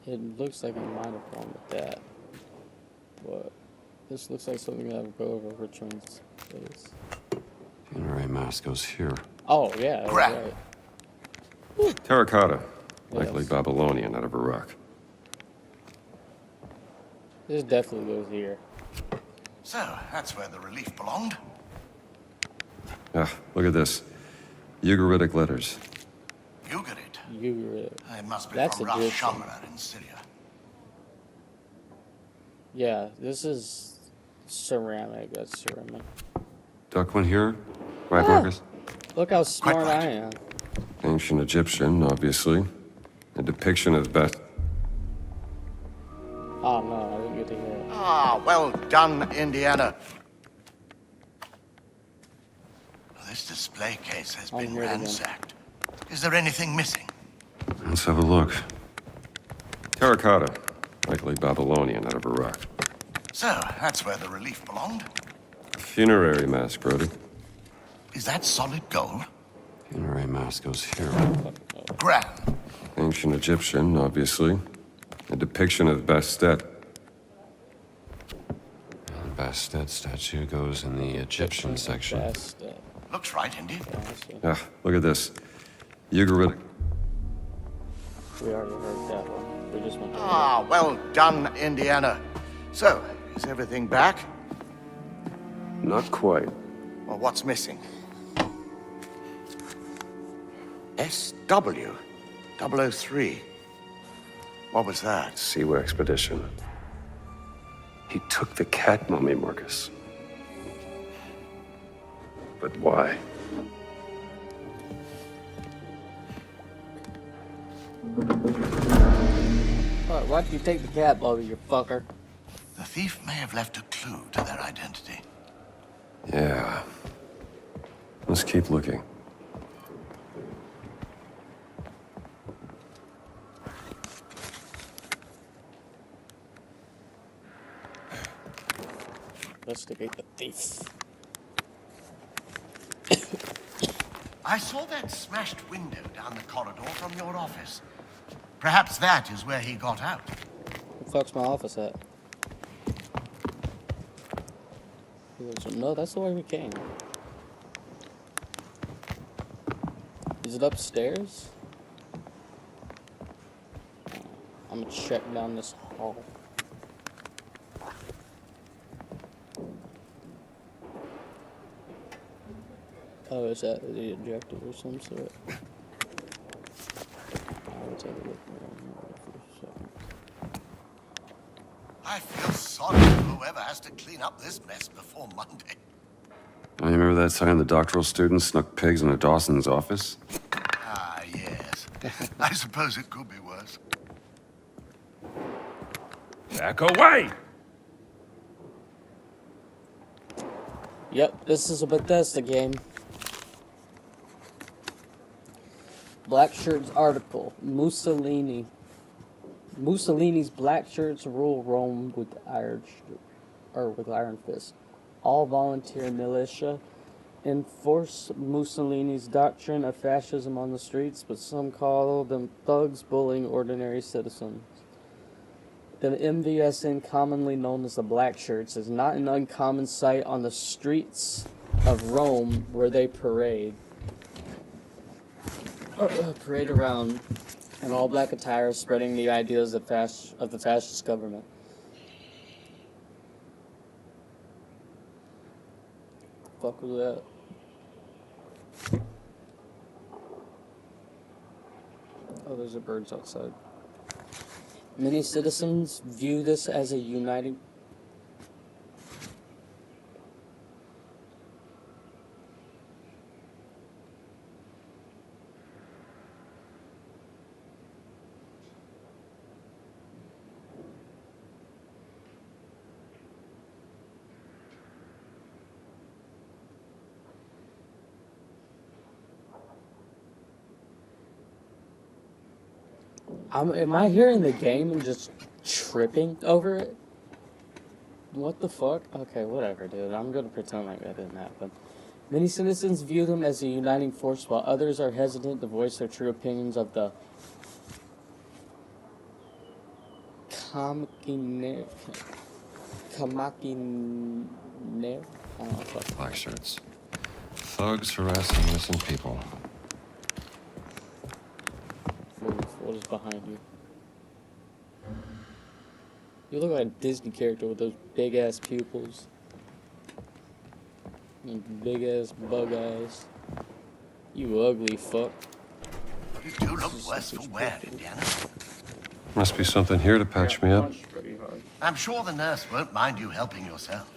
It looks like I might have gone with that. But this looks like something that would go over Richmond's face. Funerary mask goes here. Oh, yeah, that's Grab. right. Terracotta. Likely Yes. Babylonian out of Iraq. This definitely goes here. So, that's where the relief belonged. Ah, look at this. Ugaritic letters. Ugarit. Ugaritic. It must be That's from Ras Egyptian. Shamra in Syria. Yeah, this is ceramic. That's ceramic. Duck one here. Right, Ah. Marcus? Look how smart right. I am. Ancient Egyptian, obviously. A depiction of best. Oh no, I didn't get to hear it. Ah, well done, Indiana. This display case has I'll been hear it again. ransacked. Is there anything missing? Let's have a look. Terracotta, likely Babylonian out of Iraq. So, that's where the relief belonged. A funerary mask, Brody. Is that solid gold? Funerary mask goes here. Grand. Ancient Egyptian, obviously. A depiction of Bastet. The Bastet statue goes in the Egyptian section. Best, Looks right, Indy. Ah, look at this. Ugaritic. we already heard that one. We just went to Ah, well done, Indiana. So, is everything back? Not quite. Well, what's missing? SW 003. What was that? Siwa expedition. He took the cat mummy, Marcus. But why? Why did you take the cat, Bobby, you fucker? The thief may have left a clue to their identity. Yeah. Let's keep looking. Investigate the thief. I saw that smashed window down the corridor from your office. Perhaps that is where he got out. Who the fuck's my office at? No, that's the way we came. Is it upstairs? I'm gonna check down this hall. Oh, is that the objective or some sort? Let's have a look around here for a second. I feel sorry for whoever has to clean up this mess before Monday. Oh, you remember that time the doctoral student snuck pigs into Dawson's office? Ah, yes. I suppose it could be worse. Back away! Yep, this is a Bethesda game. Black Shirts article. Mussolini's black shirts rule Rome with iron fist. All volunteer militia enforce Mussolini's doctrine of fascism on the streets, but some call them thugs bullying ordinary citizens. The MVSN, commonly known as the Black Shirts, is not an uncommon sight on the streets of Rome where they parade around in all black attire, spreading the ideas of the fascist government. Fuck was that? Oh, there's a birds outside. Many citizens view this as a uniting. Am I hearing the game and just tripping over it? What the fuck? Okay, whatever, dude. I'm gonna pretend like that didn't happen. Many citizens view them as a uniting force, while others are hesitant to voice their true opinions of the Kamakiner. I don't know, fuck. Black shirts. Thugs harassing innocent people. What is behind you? You look like a Disney character with those big ass pupils. And big ass bug eyes. You ugly fuck. You do look worse for wear, Indiana. Must be something here to patch me up. I'm sure the nurse won't mind you helping yourself.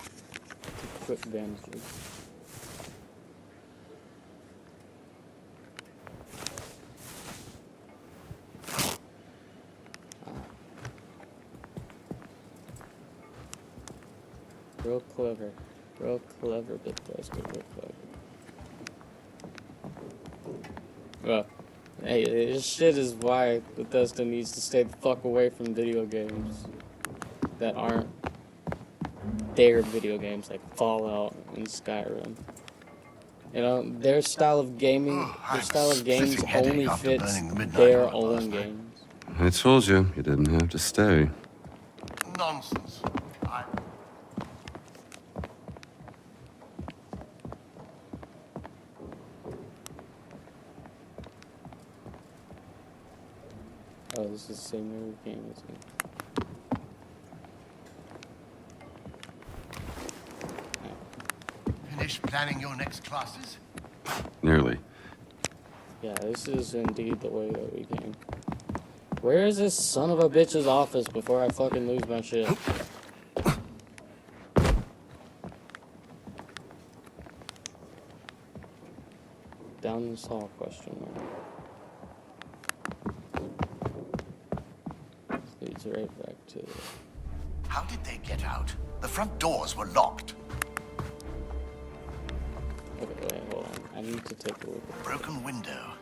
Quick bandages. Real clever. Real clever, Bethesda. Real clever. Well, hey, this shit is why Bethesda needs to stay the fuck away from video games that aren't their video games, like Fallout and Skyrim. You know, their style of gaming, their style of games only fits their own games. I told you, you didn't have to stay. Nonsense. Oh, this is the same movie game, isn't it? Finish planning your next classes? Nearly. Yeah, this is indeed the way that we came. Where is this son of a bitch's office before I fucking lose my shit? Down this hall, question mark. Leads right back to the... How did they get out? The front doors were locked. Okay, wait, hold on. I need to take a look. Broken window.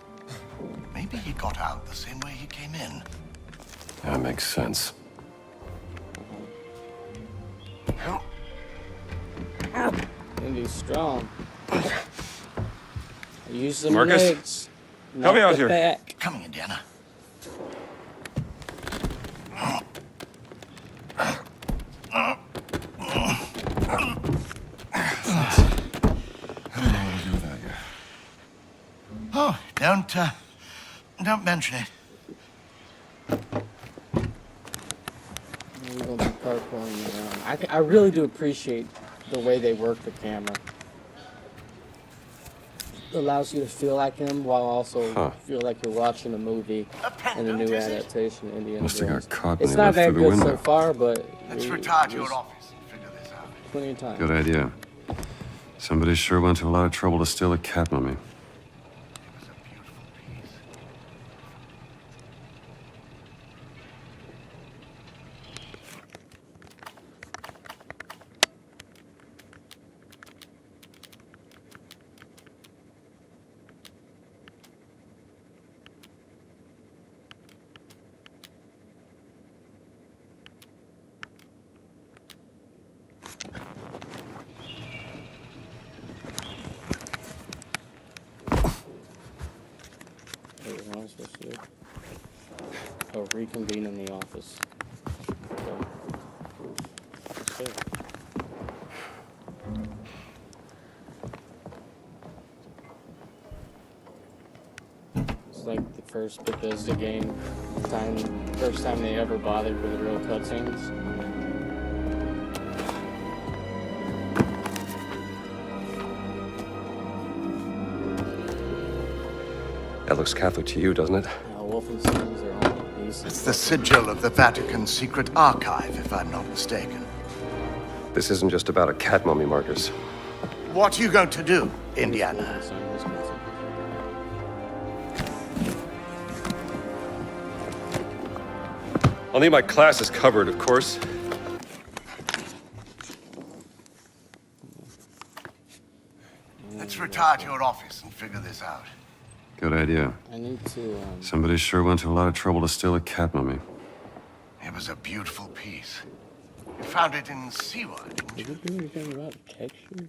Maybe he got out the same way he came in. That makes sense. Indy's strong. Use the Marcus? legs. Help me not out the here. back. Coming, Indiana. Oh, don't mention it. We're gonna be parkouring around. I really do appreciate the way they work the camera. It allows you to feel like him while also feel like you're watching a movie in the new adaptation of Indiana Must have Jones. got caught when It's he not left that through the good so window. far, but Let's we- retire to your there's office and figure this out. plenty of time. Good idea. Somebody sure went to a lot of trouble to steal a cat mummy. It was a beautiful piece. Wait, what am I supposed to do? Oh, reconvene in the office. Okay. Okay. It's like the first Bethesda game first time they ever bothered with real cutscenes. That looks Catholic to you, doesn't it? Wolfensteins are only decent. It's the sigil of the Vatican secret archive, if I'm not mistaken. This isn't just about a cat mummy, Marcus. What are you going to do, Indiana? I'll need my classes covered, of course. Let's retire to your office and figure this out. Good idea. I need to, Somebody sure went to a lot of trouble to steal a cat mummy. It was a beautiful piece. You found it in Siwa, didn't you? did it do anything about textures?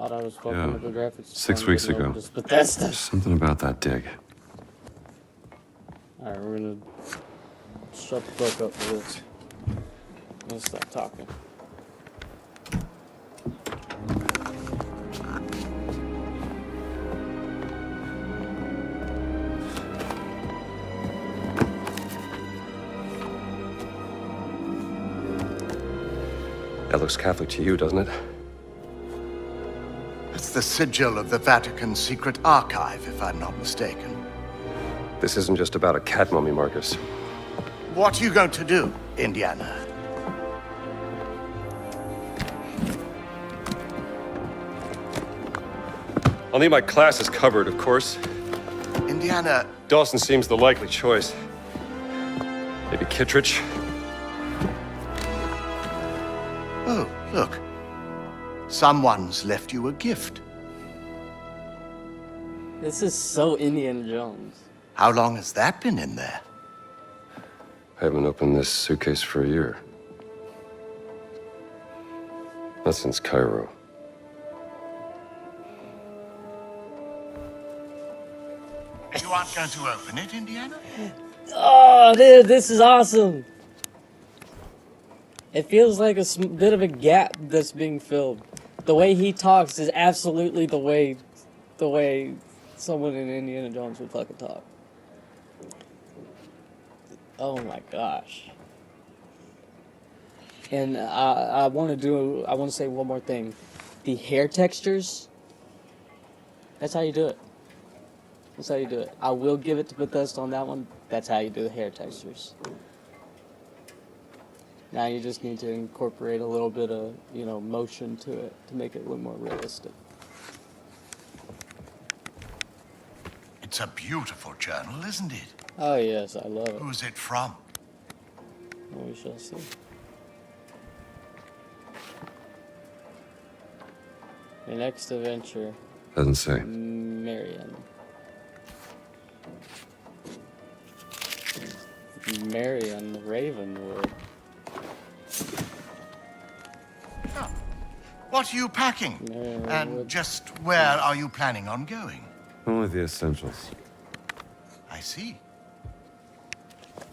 Thought I was fucking Yeah, with the graphics. 6 weeks ago. Just Bethesda. There's something about that dig. Alright, we're gonna shut the fuck up for this. Let's stop talking. That looks Catholic to you, doesn't it? It's the sigil of the Vatican's secret archive, if I'm not mistaken. This isn't just about a cat mummy, Marcus. What are you going to do, Indiana? I'll need my classes covered, of course. Indiana, Dawson seems the likely choice. Maybe Kittredge? oh, look. Someone's left you a gift. This is so Indiana Jones. How long has that been in there? I haven't opened this suitcase for a year. Not since Cairo. You aren't going to open it, Indiana? Oh, dude, this is awesome. It feels like a bit of a gap that's being filled. The way he talks is absolutely the way someone in Indiana Jones would fucking talk. Oh my gosh. And I want to say one more thing. The hair textures, that's how you do it. That's how you do it. I will give it to Bethesda on that one. That's how you do the hair textures. Now you just need to incorporate a little bit of, motion to it to make it look more realistic. It's a beautiful journal, isn't it? Oh yes, I love it. Who's it from? We shall see. Your next adventure, Doesn't say. Marion. Marion Ravenwood. Oh. What are you packing? Marion And Ravenwood. just where are you planning on going? Only the essentials. I see.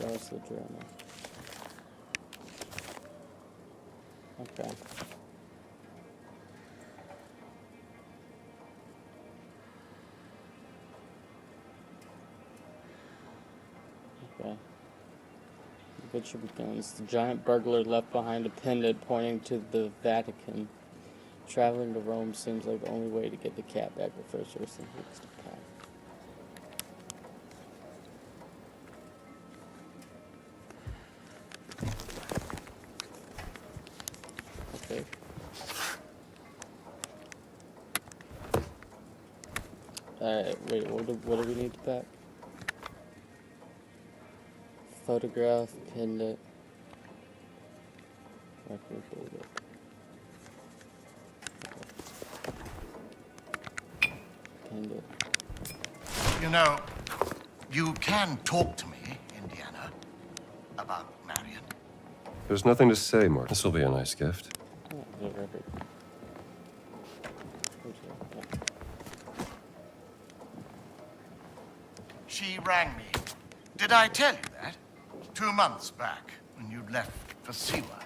That's the journal. Okay. Okay. The picture begins. The giant burglar left behind a pendant pointing to the Vatican. Traveling to Rome seems like the only way to get the cat back, but first there's some things to pack. Okay. Alright, wait, what do we need to pack? Photograph, pendant, record holder. Pendant. You know, you can talk to me, Indiana, about Marion. There's nothing to say, Mark. This will be a nice gift. Oh, the record. Where's that? She rang me. Did I tell you that? 2 months back, when you'd left for Siwa.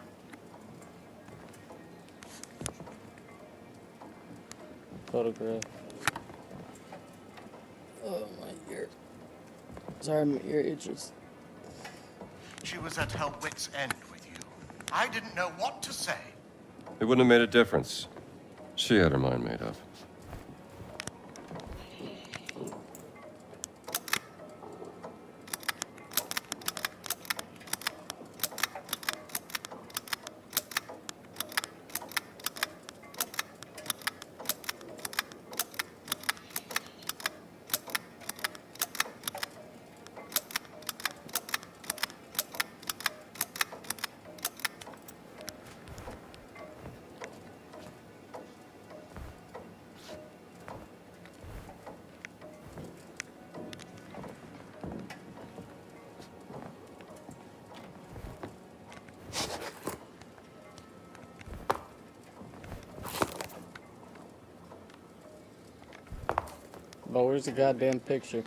Photograph. Oh, my ear. Sorry, my ear itches. She was at her wit's end with you. I didn't know what to say. It wouldn't have made a difference. She had her mind made up. But where's the goddamn picture?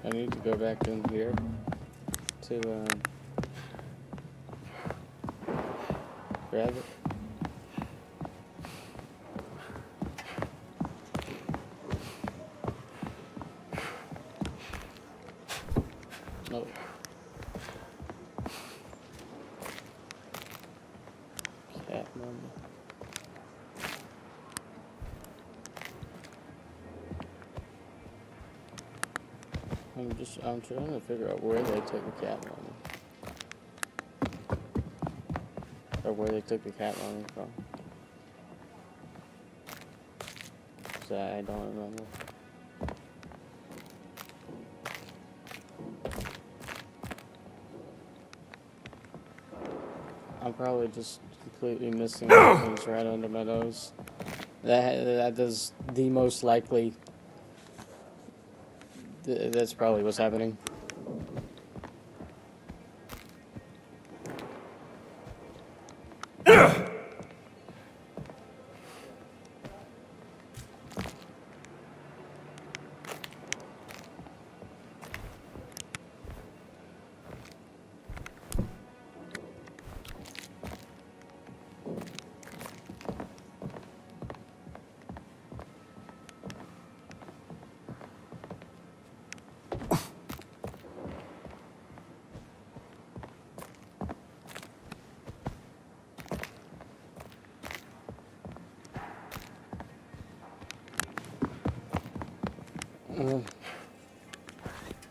I need to go back in here to grab it. No. Cat mama. I'm trying to figure out where they took the cat mummy. Or where they took the cat mummy from. 'Cause I don't remember. I'm probably just completely missing things right under my nose. That is the most likely. That's probably what's happening.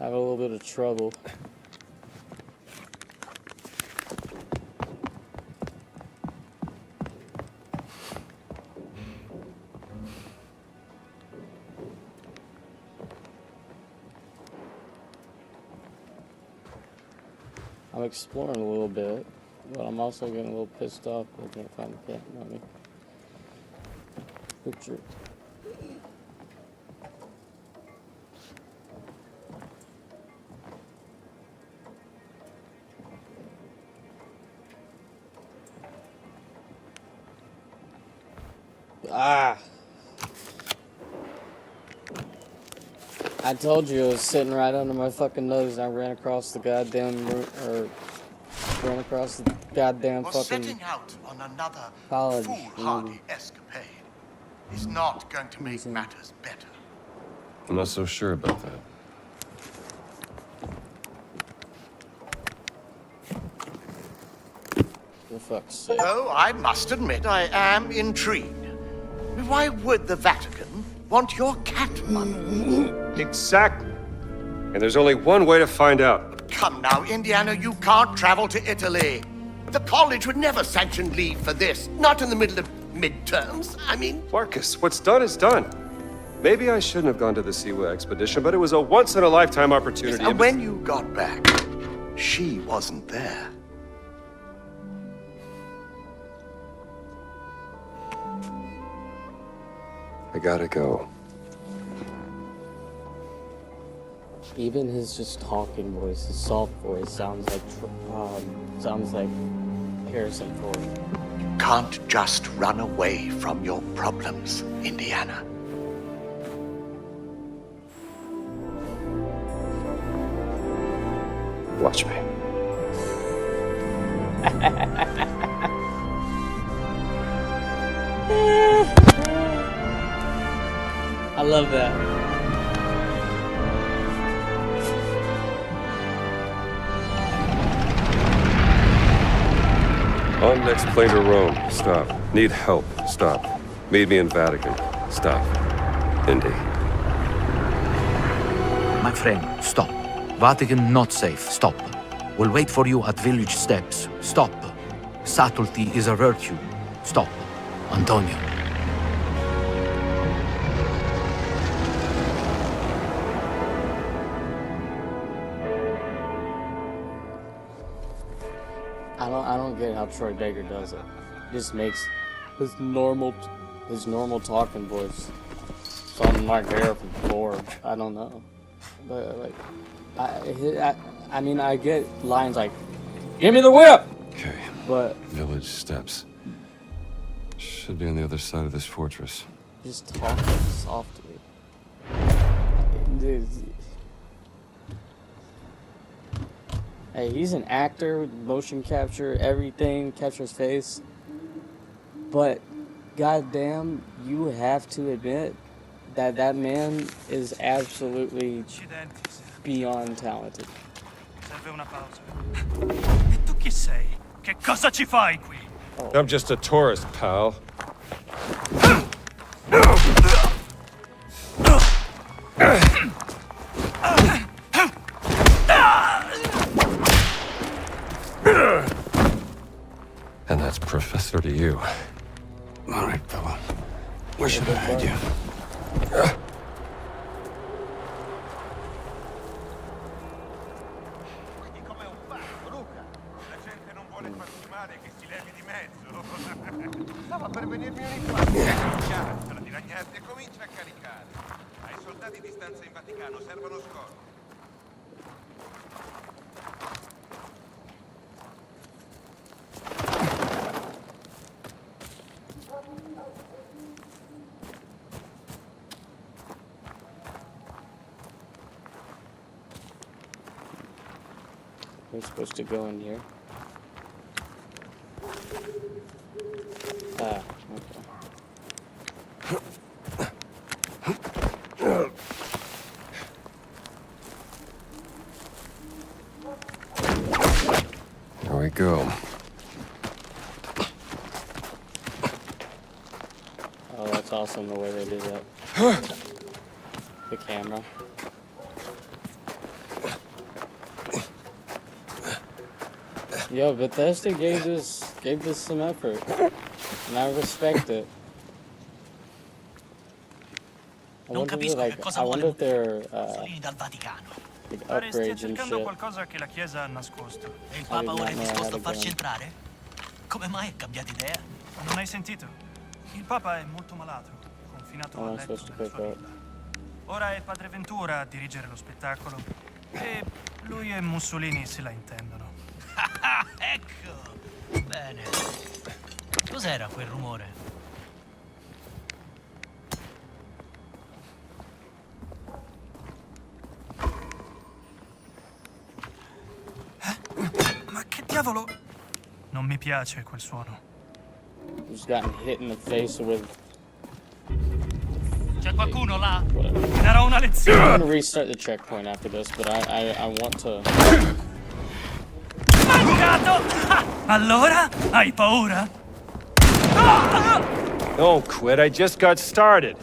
I have a little bit of trouble. I'm exploring a little bit, but I'm also getting a little pissed off that I can't find the cat mummy picture. Ah! I told you it was sitting right under my fucking nose. I ran across the goddamn ran across the goddamn Well, fucking setting out on another college. foolhardy escapade is not going to make matters better. I'm not so sure about that. For fuck's sake. Though I must admit I am intrigued. Why would the Vatican want your cat money? Exactly. And there's only one way to find out. Come now, Indiana, you can't travel to Italy. The college would never sanction leave for this. Not in the middle of midterms. I mean... Marcus, what's done is done. Maybe I shouldn't have gone to the Siwa expedition, but it was a once-in-a-lifetime opportunity. And when you got back, she wasn't there. I gotta go. Even his just talking voice, his soft voice, sounds like Harrison Ford. You can't just run away from your problems, Indiana. Watch me. I love that. On next plane to Rome. Stop. Need help. Stop. Meet me in Vatican. Stop. Indy. My friend, stop. Vatican not safe. Stop. We'll wait for you at village steps. Stop. Subtlety is a virtue. Stop. Antonio. I don't get how Troy Baker does it. Just makes his normal talking voice sound like Harrison Ford. I don't know, but like, I mean, I get lines like, "Give me the whip," Okay. but Village steps. Should be on the other side of this fortress. just talking softly. Dude. Hey, he's an actor with motion capture, everything, capture his face. But goddamn, you have to admit that that man is absolutely beyond talented. Serve una pausa. E tu chi sei? Che cosa ci fai qui? I'm just a tourist, pal. And that's Professor to you. All right, fella. Where should I hide you? Come un pazzo, Luca. La gente non vuole farsi male, che si levi di mezzo. Stava per venirmi un infarto. Cacciarcela di ragnarti e comincia a caricare. Ai soldati di stanza in Vaticano servono scorte. We're supposed to go in here. Ah, okay. Here we go. Oh, that's awesome the way they did that. The camera. Yo, Bethesda gave this some effort, and I respect it. I wonder if they're like Pare stia upgrades and cercando shit. qualcosa che la Chiesa ha nascosto. E il I Papa did ora not è know disposto how a to farci gun. entrare? Come mai è cambiato idea? Non hai sentito? Il Papa è molto malato, confinato Oh, a I'm letto supposed to nella pick sua up. villa. Ora è Padre Ventura a dirigere lo spettacolo e lui e Mussolini se la intendono. Ecco! Bene. Cos'era quel rumore? Ma che diavolo? Non mi piace quel suono. Just gotten hit in the face with. C'è qualcuno là? Whatever. Darò una I'm lezione. gonna restart the checkpoint after this, but I want to. Mancato! Ah, allora? Hai paura? Don't quit, I just got started.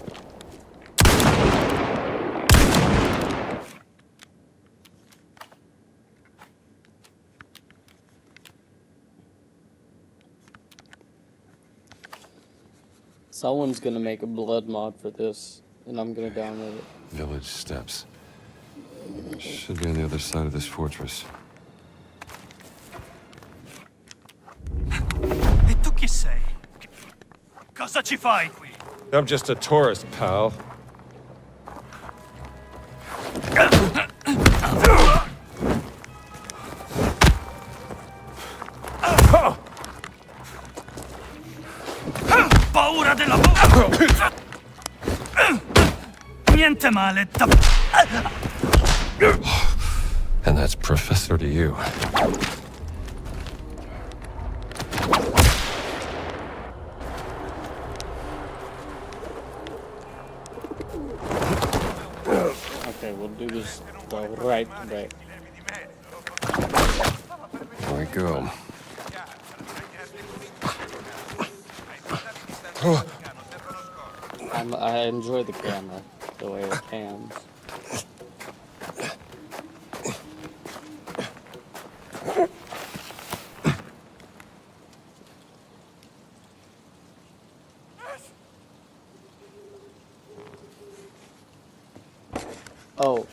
Someone's gonna make a blood mod for this, and I'm gonna download it. Village steps. Should be on the other side of this fortress. E tu chi sei? Cosa ci fai qui? I'm just a tourist, pal. Paura della paura! Niente male, And that's Professor to you. Okay, we'll do this the right way. Here we go. I enjoy the camera, the way it cams. Oh.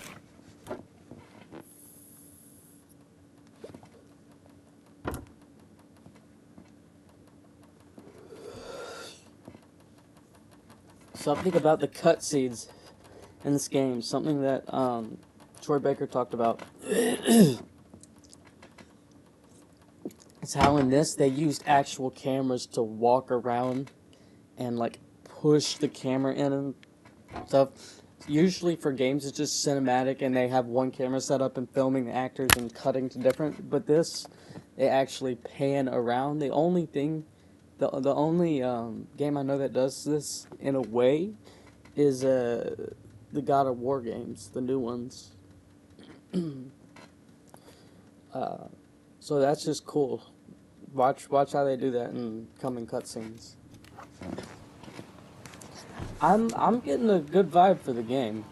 Something about the cutscenes in this game, something that Troy Baker talked about. It's how in this they used actual cameras to walk around and like push the camera in and stuff. Usually for games it's just cinematic and they have one camera set up and filming the actors and cutting to different, but this they actually pan around. The only thing, the only game I know that does this in a way is the God of War games, the new ones. So that's just cool. Watch how they do that in coming cutscenes. I'm getting a good vibe for the game.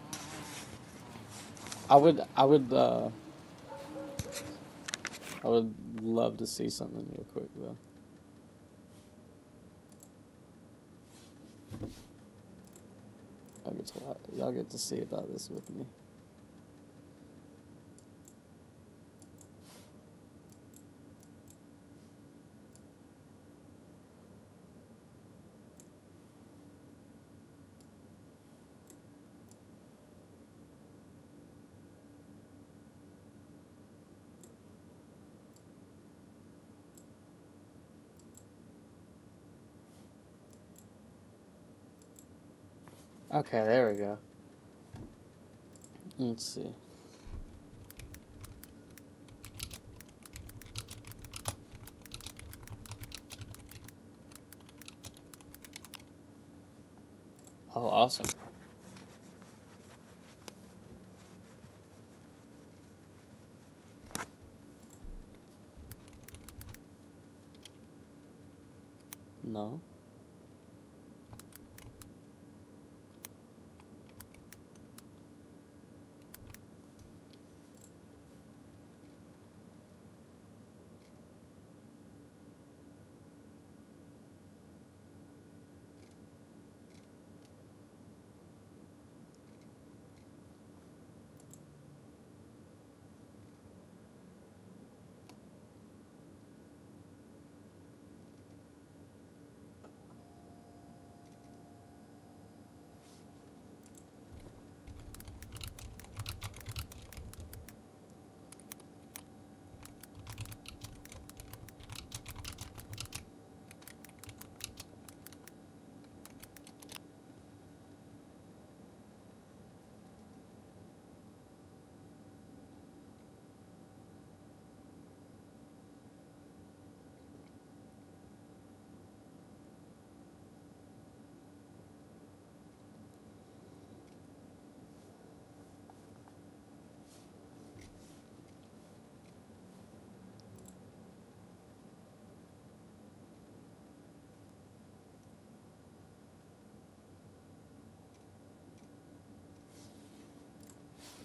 I would love to see something real quick though. Y'all get to see about this with me. Okay, there we go. Let's see. Oh, awesome. No.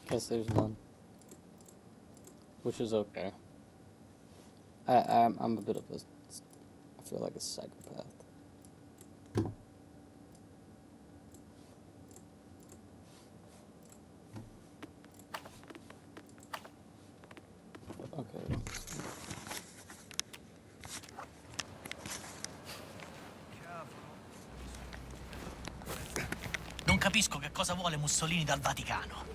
Guess there's none, which is okay. I'm a bit of a, I feel like a psychopath. Okay. Non capisco che cosa vuole Mussolini dal Vaticano.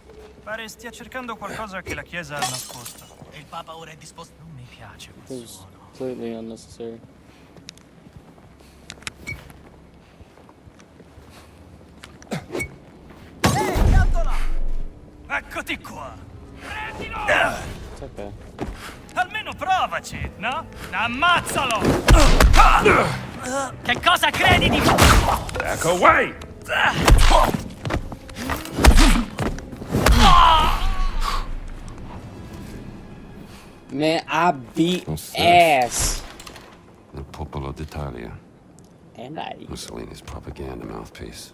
Pare stia cercando qualcosa che la Chiesa ha nascosto. E il Papa ora è disposto... Non mi piace questo It's suono. completely unnecessary. Ehi, chiamatola! Eccoti qua! Prendilo! It's okay. Almeno provaci, no? Ammazzalo! Che cosa credi di... Back away! Man, I beat ass. Il popolo d'Italia. And I. Mussolini's propaganda mouthpiece.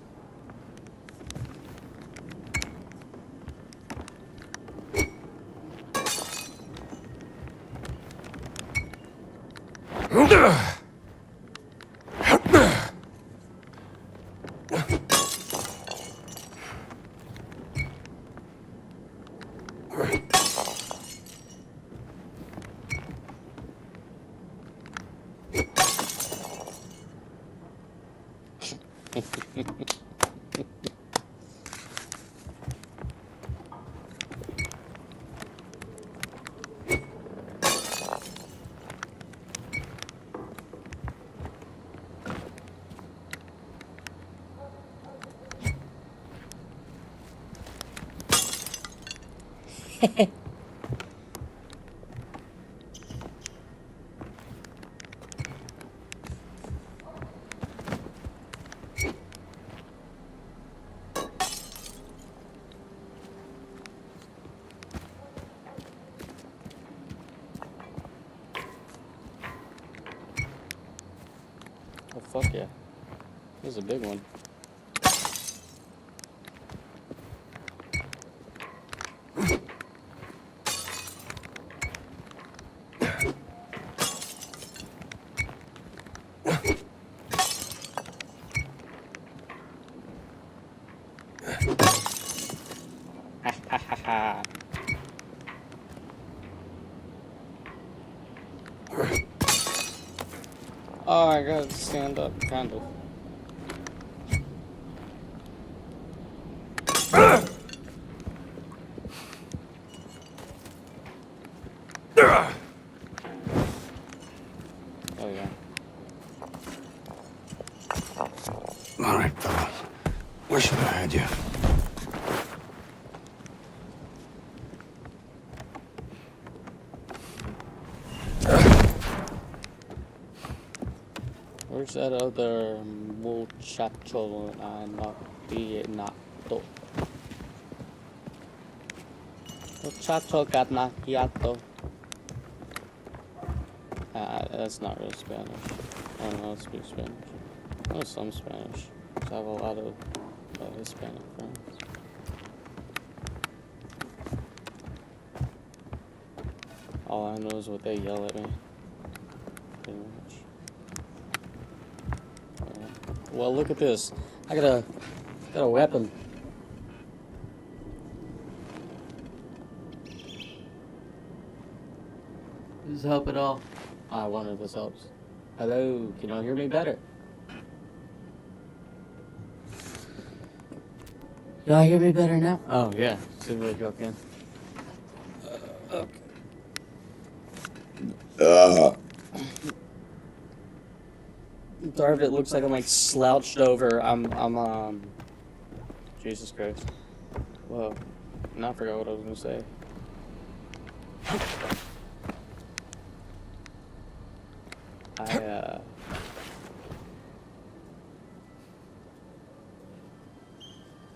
Oh, fuck yeah. This is a big one. Oh, I gotta stand up, kind of. Oh, yeah. All right, fella. Where should I hide you? Where's that other muchacho nato? Muchacho got macchiato. That's not really Spanish. I don't know how to speak Spanish. I know some Spanish. I have a lot of Hispanic friends. All I know is what they yell at me. Pretty much. Well, look at this. I got a weapon. Does this help at all? I wonder if this helps. Hello, can you hear me better? Do I hear me better now? Oh, yeah. Seems like okay. Okay. Part of it looks like I'm like slouched over. I'm Jesus Christ. Whoa. Now I forgot what I was gonna say.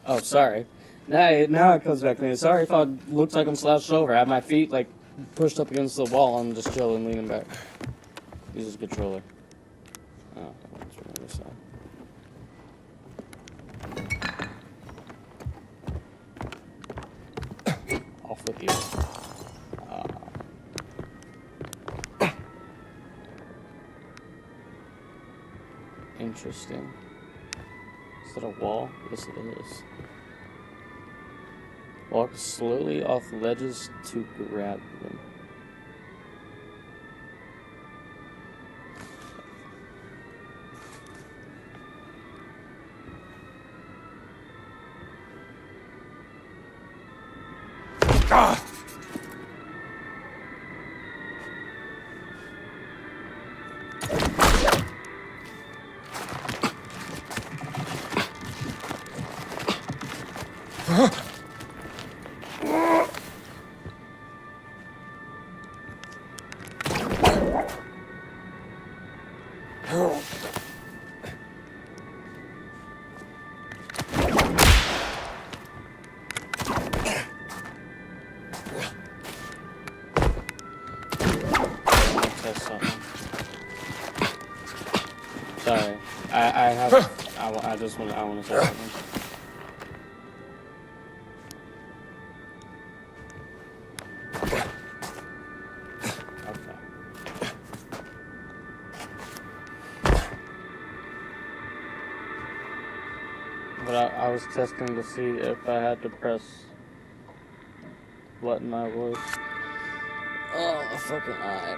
Oh, sorry. Now it comes back to me. Sorry if I looks like I'm slouched over. I have my feet like pushed up against the wall and just chilling, leaning back. Use this controller. Oh, that's from the other side. Off with you. Interesting. Is that a wall? Yes, it is. Walk slowly off ledges to grab them. Ah! Sorry. I just want to say something. Okay. But I was testing to see if I had to press button I was. Oh, my fucking eye.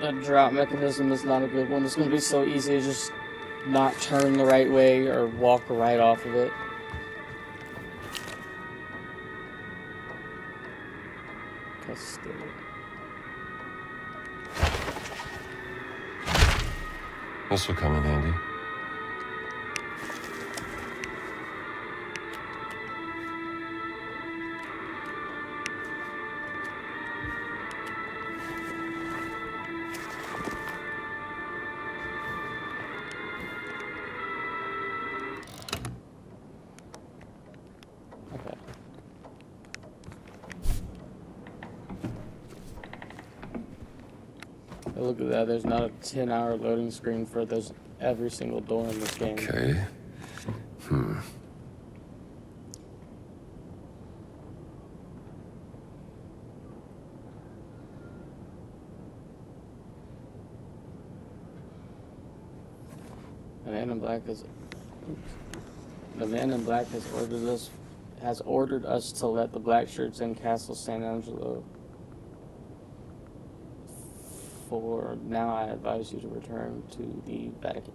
That drop mechanism is not a good one. It's going to be so easy to just not turn the right way or walk right off of it. That's stupid. This will come in handy. Okay. But look at that, there's not a 10-hour loading screen for every single door in this game. Okay. The man in black has ordered us to let the black shirts in Castle San Angelo. For now, I advise you to return to the Vatican.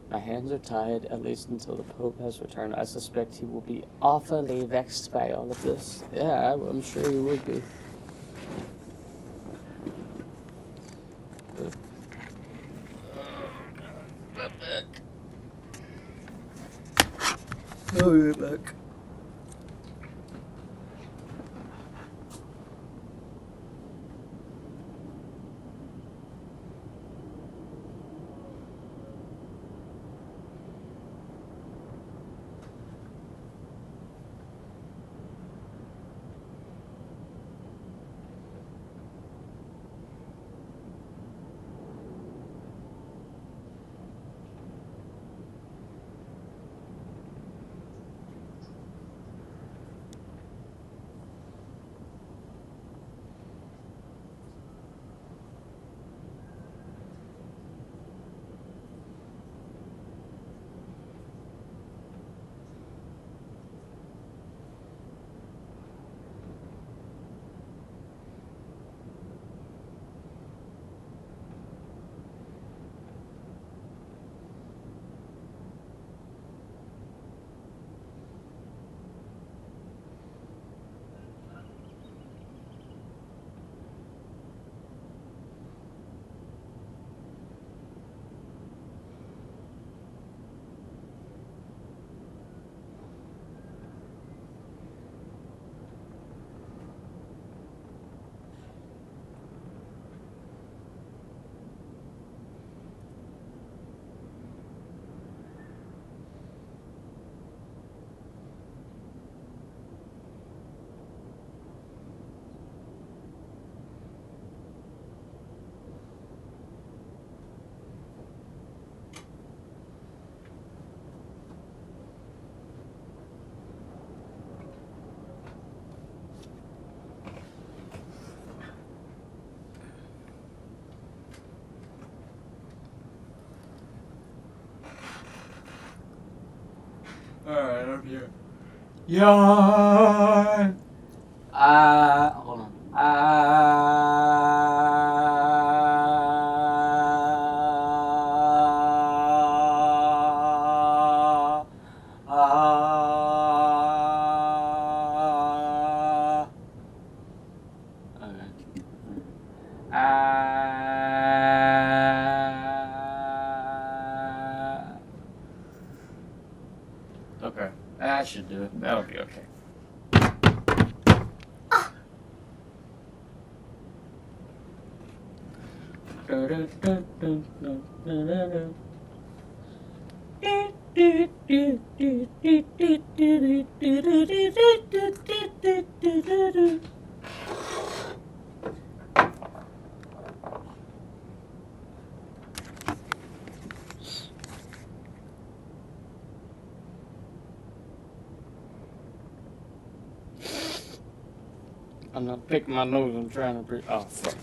My hands are tied, at least until the Pope has returned. I suspect he will be awfully vexed by all of this. Yeah, I'm sure he would be. Oh, you're back. Alright, I'm here. Yawn! Hold on. Okay, that should do it. That'll be okay. I'm not picking my nose. I'm trying to. Oh fuck.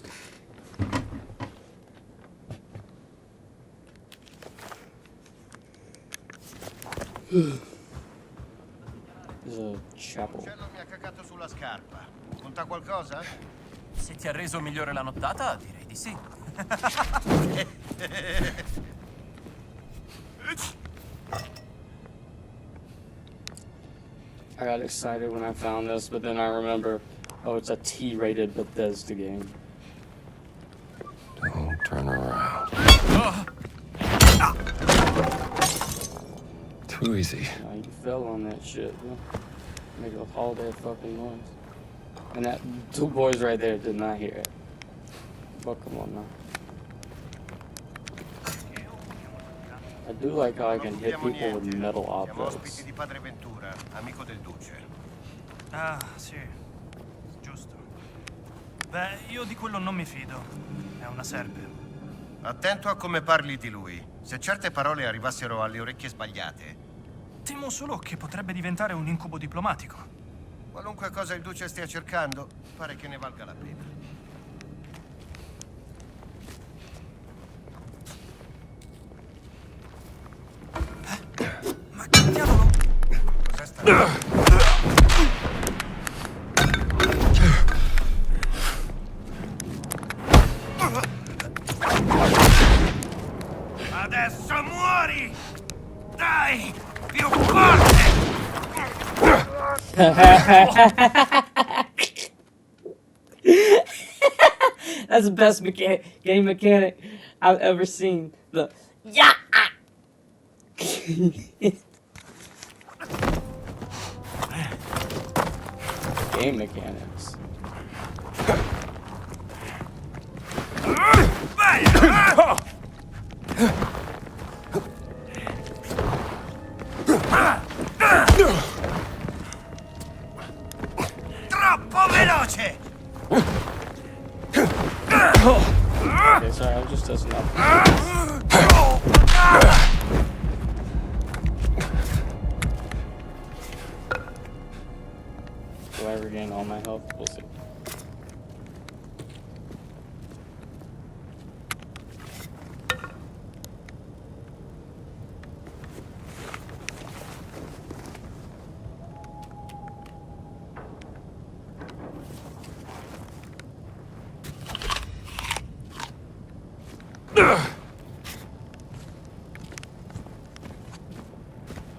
Christ. There's a chapel. L'uccello mi ha cagato sulla scarpa. Conta qualcosa? Se ti ha reso migliore la nottata, direi di sì. I got excited when I found this, but then I remember, oh, it's a T-rated Bethesda game. Don't turn around. Too easy. Nah, you fell on that shit, bro. Make all that fucking noise. And that two boys right there did not hear it. But come on now. I do like how I can hit people with metal Siamo objects. ospiti di Padre Ventura, amico del Duce. Ah, sì. Giusto. Beh, io di quello non mi fido. È una serpe. Attento a come parli di lui. Se certe parole arrivassero alle orecchie sbagliate. Temo solo che potrebbe diventare un incubo diplomatico. Qualunque cosa il Duce stia cercando, pare che ne valga la pena. Ma che diavolo? Cos'è stato? Adesso muori! Dai! Più forte! That's the best game mechanic I've ever seen. The yeah. Game mechanics. Troppo veloce! Okay, sorry, I was just testing out. Do I regain all my health? We'll see.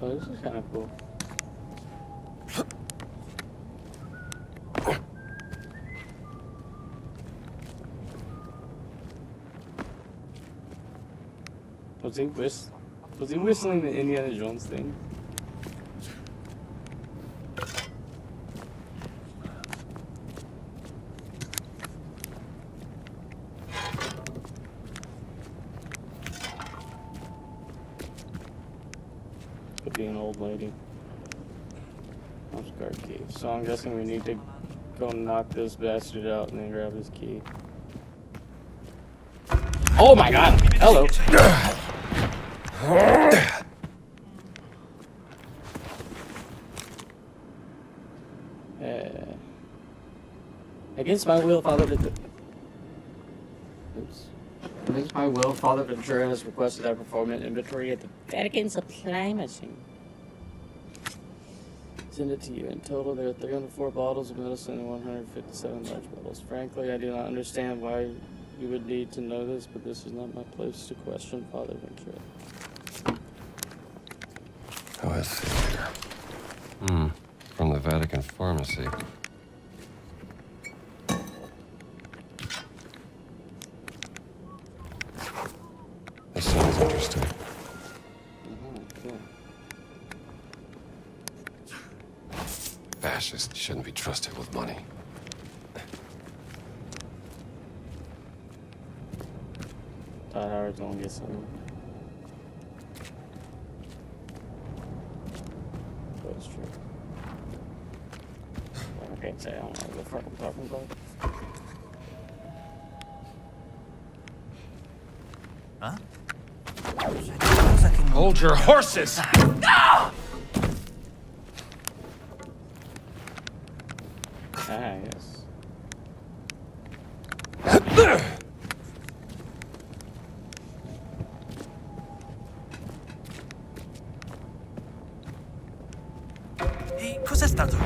Oh, this is kind of cool. Was he whistling the Indiana Jones thing? Could be an old lady. Guard key. So I'm guessing we need to go knock this bastard out and then grab his key. Oh my god! Hello! Against my will, Father Ventura. Oops. Against my will, Father Ventura has requested I perform an inventory at the Vatican supply machine. Send it to you. In total, there are 304 bottles of medicine and 157 large bottles. Frankly, I do not understand why you would need to know this, but this is not my place to question Father Ventura. Oh, let's see here. From the Vatican Pharmacy. This sounds interesting. Cool. Fascists shouldn't be trusted with money. Todd Howard's gonna get some. That's true. Well, I can't say I don't know what the fuck I'm talking about. Huh? Hold your horses! Ah, yes. E cos'è stato?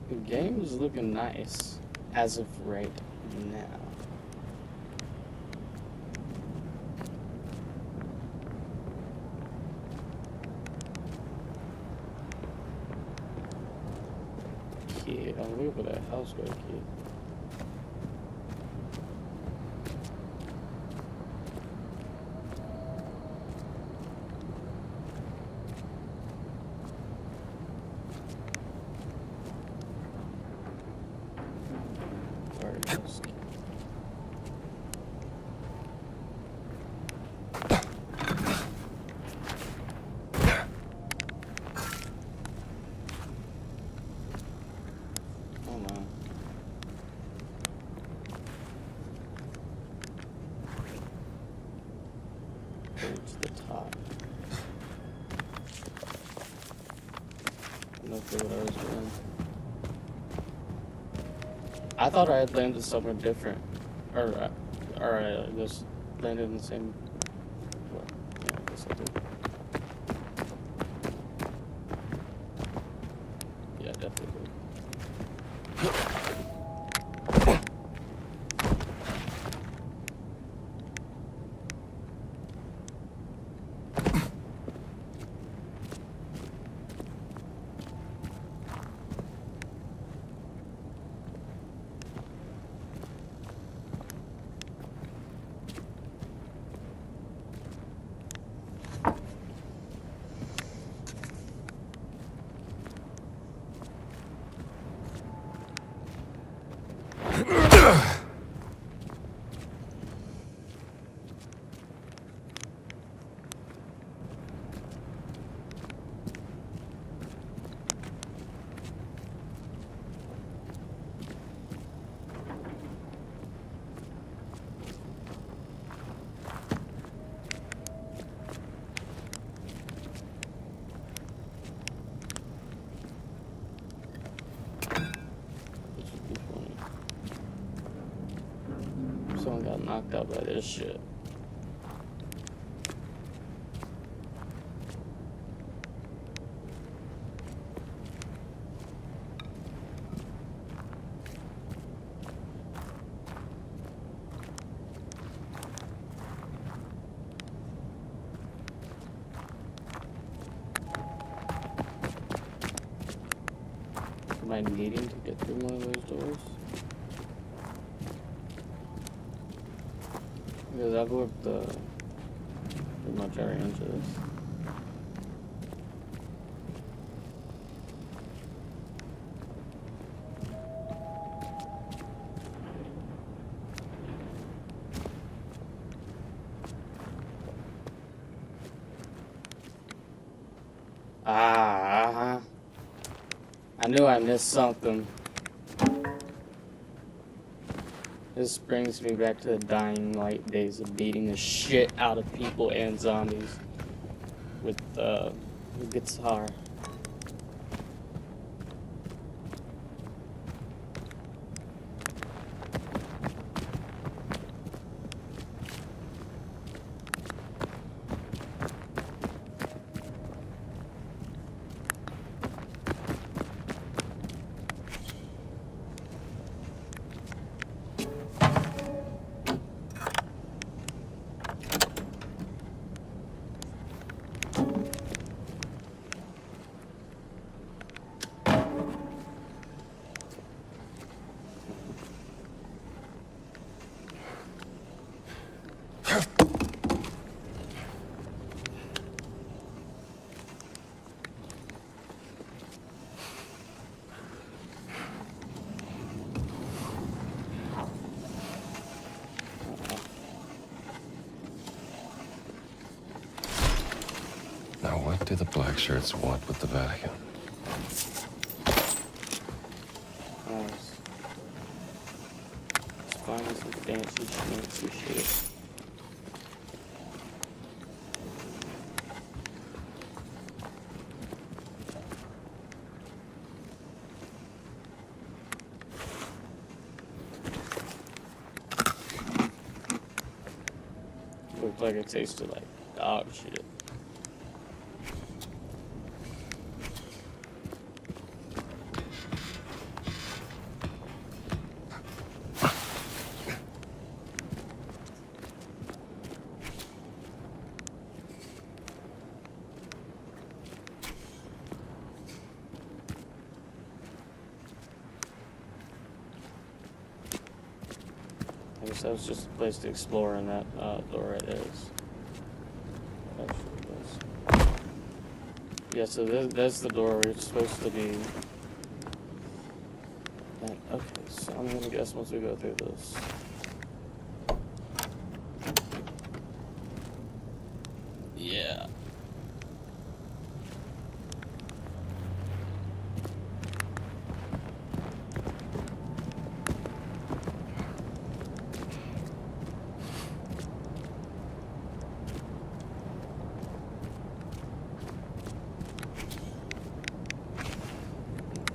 The game is looking nice as of right now. Kid, I'm looking for that house girl kid. To the top. No clue what I was doing. I thought I had landed somewhere different, or I just landed in the same. Well, yeah, I guess I did. Yeah, definitely did. Someone got knocked out by this shit. Am I needing to get through one of those doors? Because I've worked pretty much every inch of this. I knew I missed something. This brings me back to the dying light days of beating the shit out of people and zombies with the guitar. Now, what do the black shirts want with the Vatican? Nice. Let's find some fancy schmancy shit. looked like it tasted like dog shit. I guess that was just a place to explore, and that door it is. Yeah, so that's the door where it's supposed to be. And, okay, so I'm gonna guess once we go through this. Yeah.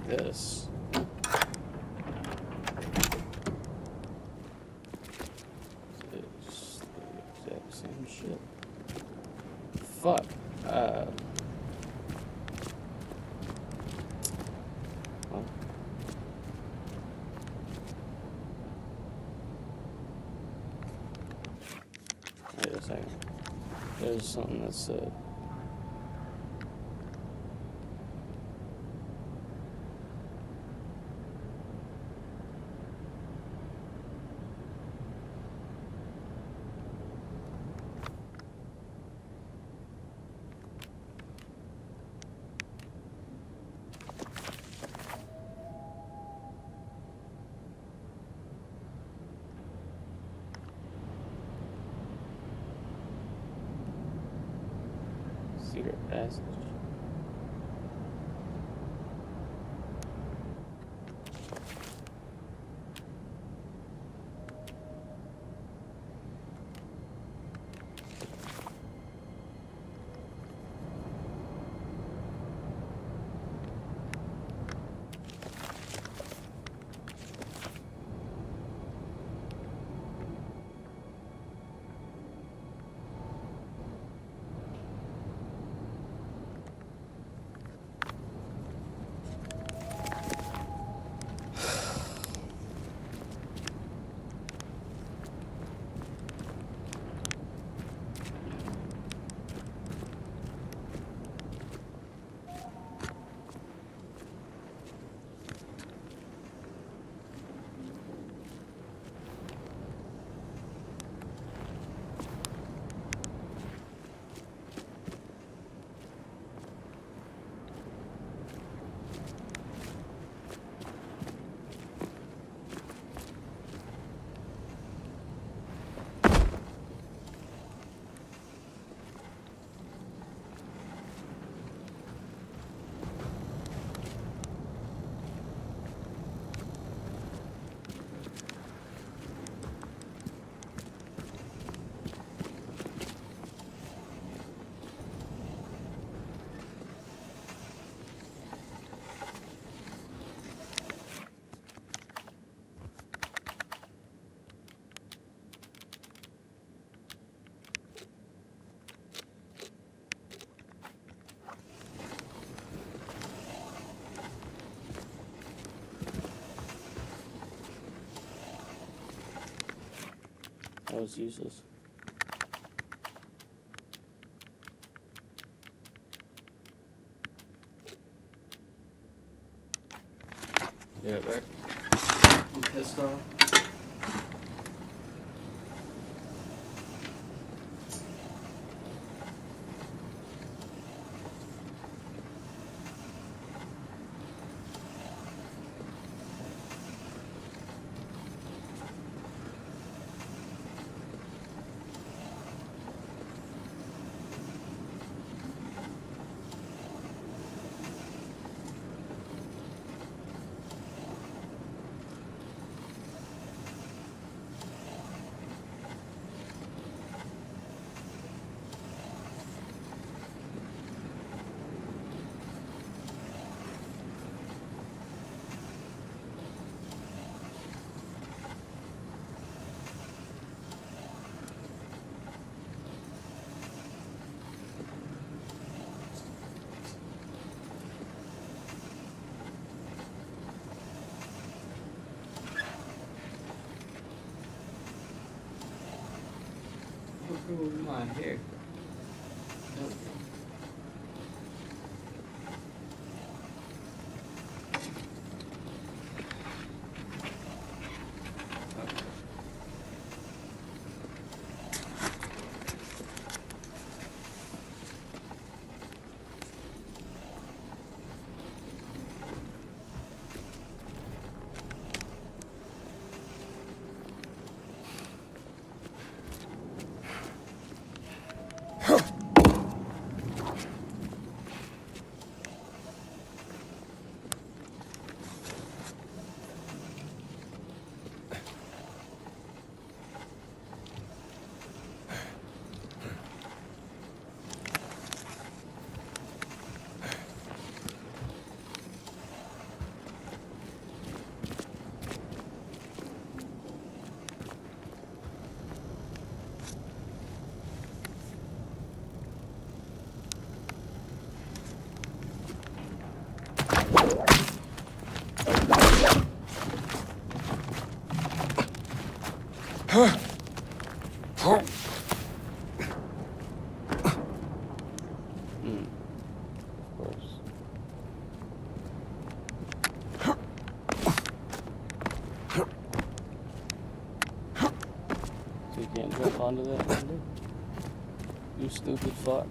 This. It's the exact same shit. Fuck. Well. Wait a second. There's something that said. Secret passage. That was useless. Yeah, back. I'm pissed off. Ooh, my hair. So you can't jump onto that window? You stupid fuck.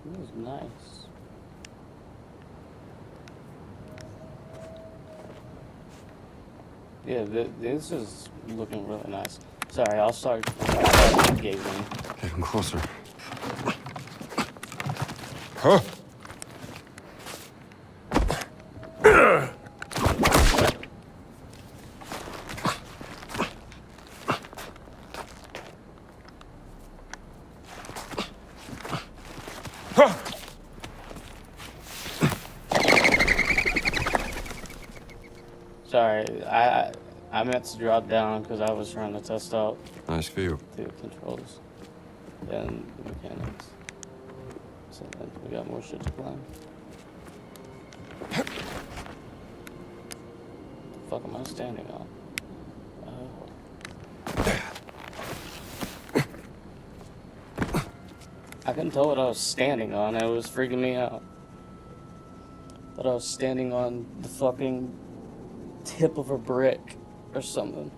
That was nice. Yeah, this is looking really nice. Sorry, I'll start giggling. Getting closer. Huh? Sorry, I meant to drop down because I was trying to test out Nice view. the controls and the mechanics. So then we got more shit to climb. What the fuck am I standing on? I couldn't tell what I was standing on. It was freaking me out. Thought I was standing on the fucking tip of a brick or something.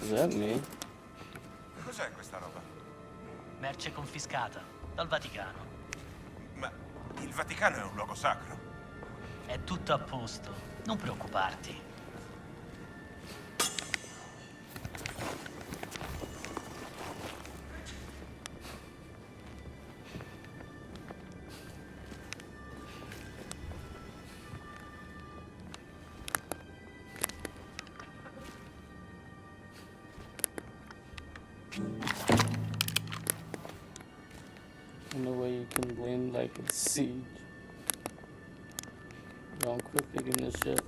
Is that me? Cos'è questa roba? Merce confiscata dal Vaticano. Ma il Vaticano è un luogo sacro. È tutto a posto, non preoccuparti. No way you can win like a siege. Don't quit picking this shit.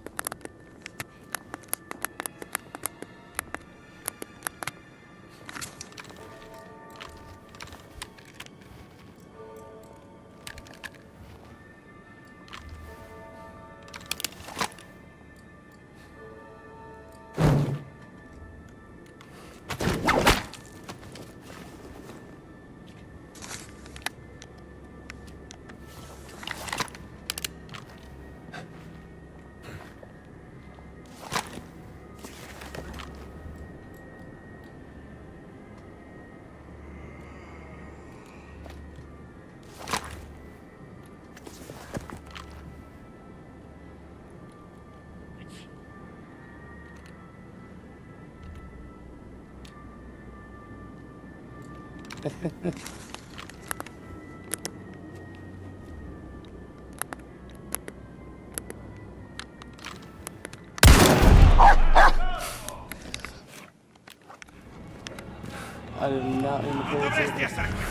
I did not mean to pull the Dovresti trigger. essere qui.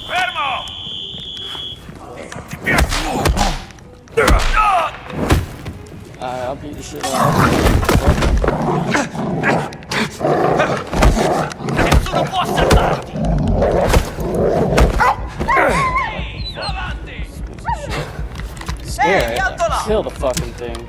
Fermo! Ti piace? I'll beat the shit out Nessuno può salvarti! Avanti! of you. Scare it. Kill the fucking thing.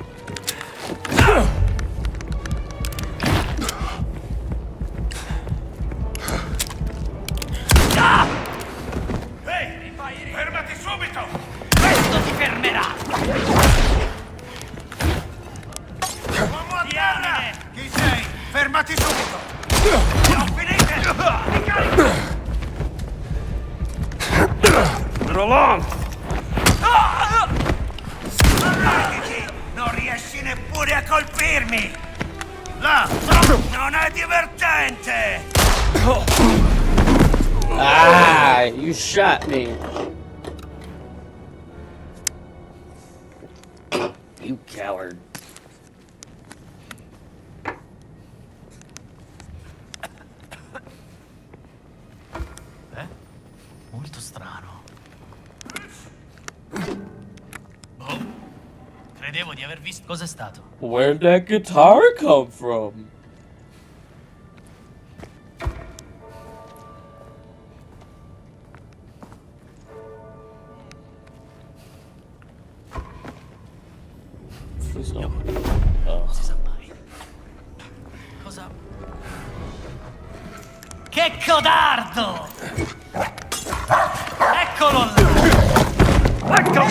Ehi, fermati subito! Questo ti fermerà! Diamine! Chi sei? Fermati subito! Non finite! Roland! Arrenditi! Non riesci neppure a colpirmi! Là! Non è divertente! Ah, you shot me. You coward. Molto strano. Boh. Credevo di aver visto... Cos'è stato? Where'd that guitar come from? Non si sa mai. Cosa... Che codardo! Eccolo là! Ecco!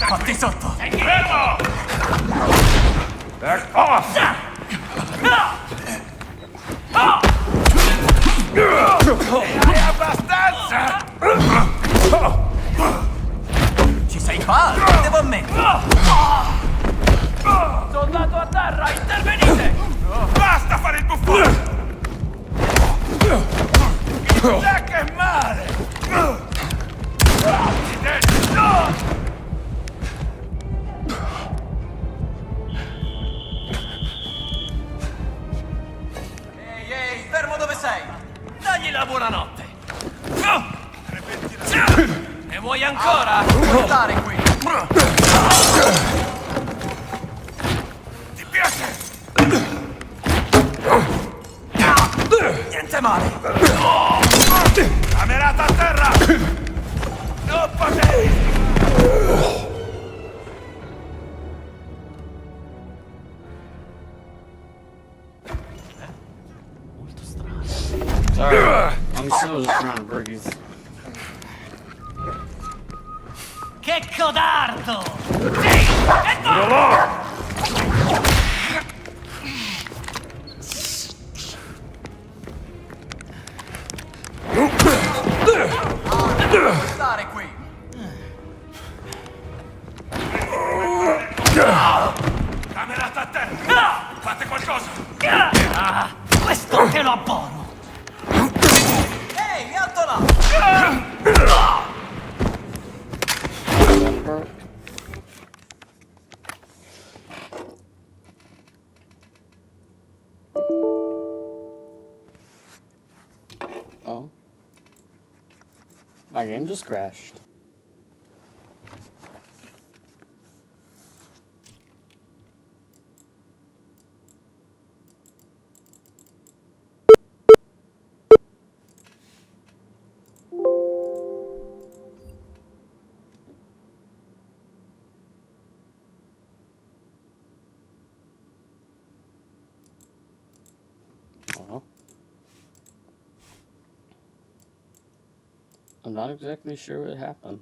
Fatti sotto! Fermo! Back off! Hai abbastanza? Ci sei fatto, devo ammettere! Soldato a terra, intervenite! Basta fare il buffone! Già che male! Ehi, fermo dove sei! Dagli la buonanotte! Ne vuoi ancora? Non stare qui! Ti piace? Niente male! Camerata a terra! Non potevi! Molto strano. Sorry, I'm still just trying to breathe. Che codardo! Sì! E no! Stare qui! Camerata a terra! Fate qualcosa! Questo te lo abbono! Ehi, alto là! Oh. My game just crashed. Well, I'm not exactly sure what happened.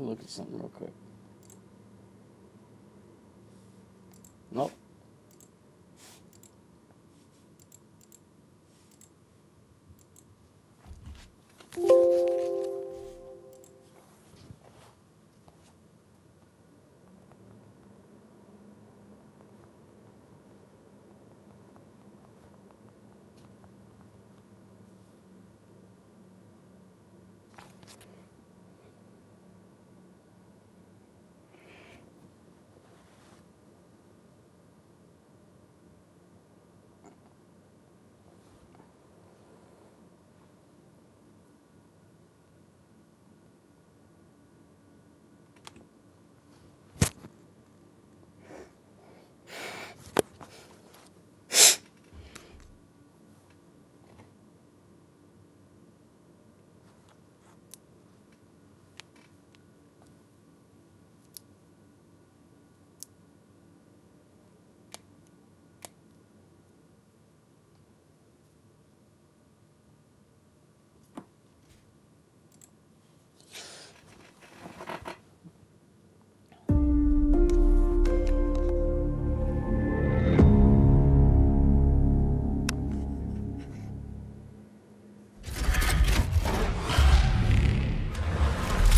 look at something real quick. Nope.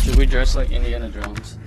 Should we dress like Indiana Jones?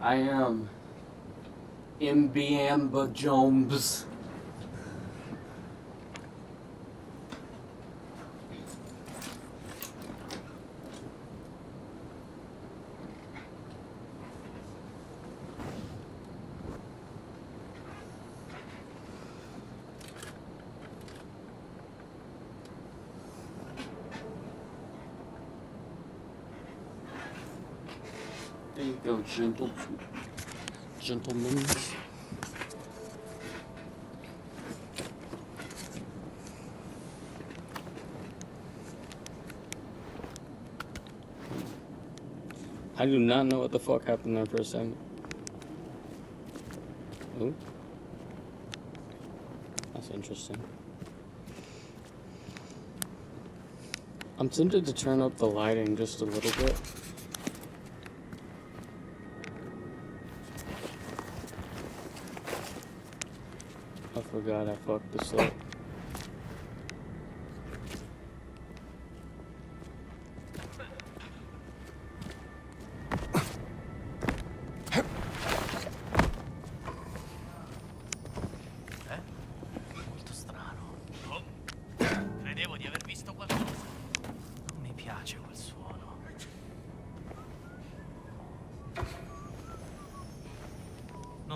I am Mbiamba Jones. There you go, gentlemen. I do not know what the fuck happened there for a second. Ooh. That's interesting. I'm tempted to turn up the lighting just a little bit. I forgot I fucked this up. Molto strano. Oh, credevo di aver visto qualcosa. Non mi piace quel suono.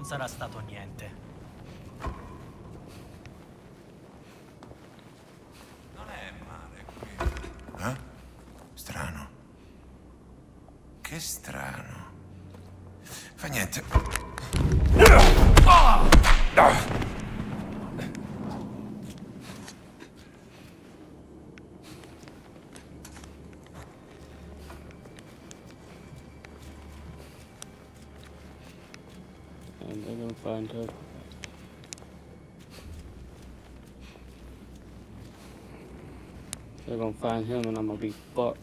sarà stato niente. Non è male qui. Eh? Strano. Che strano. Fa niente. And they're gonna find her. They're gonna find him and I'm gonna be fucked.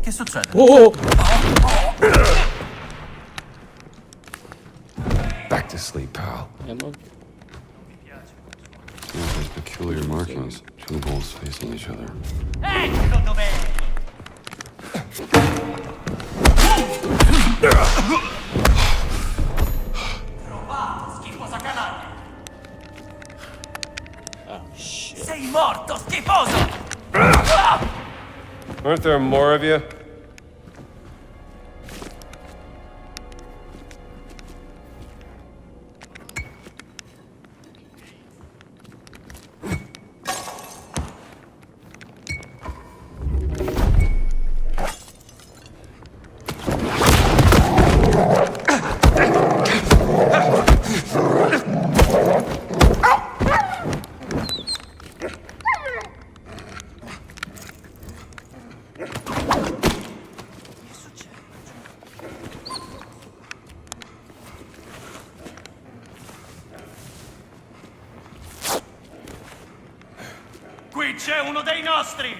Che succede? Oh! Back to sleep, pal. Emma? Seems like peculiar markings. Two holes facing each other. Ecco dov'è! Trovato, schifosa canaglia! Oh shit. Sei morto, schifoso! Aren't there more of you? Qui c'è uno dei nostri!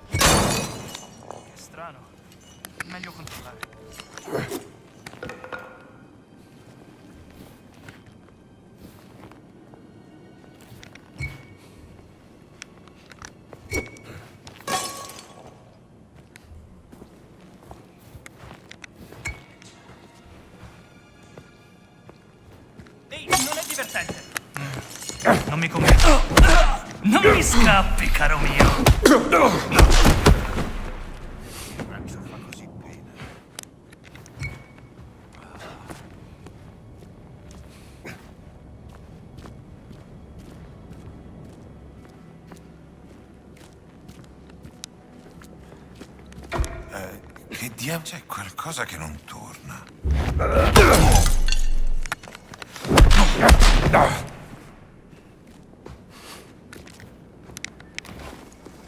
Che strano. Meglio controllare. Ehi, non è divertente. Non mi conviene. Non mi scappi, caro mio. Che diavolo? C'è qualcosa che non torna.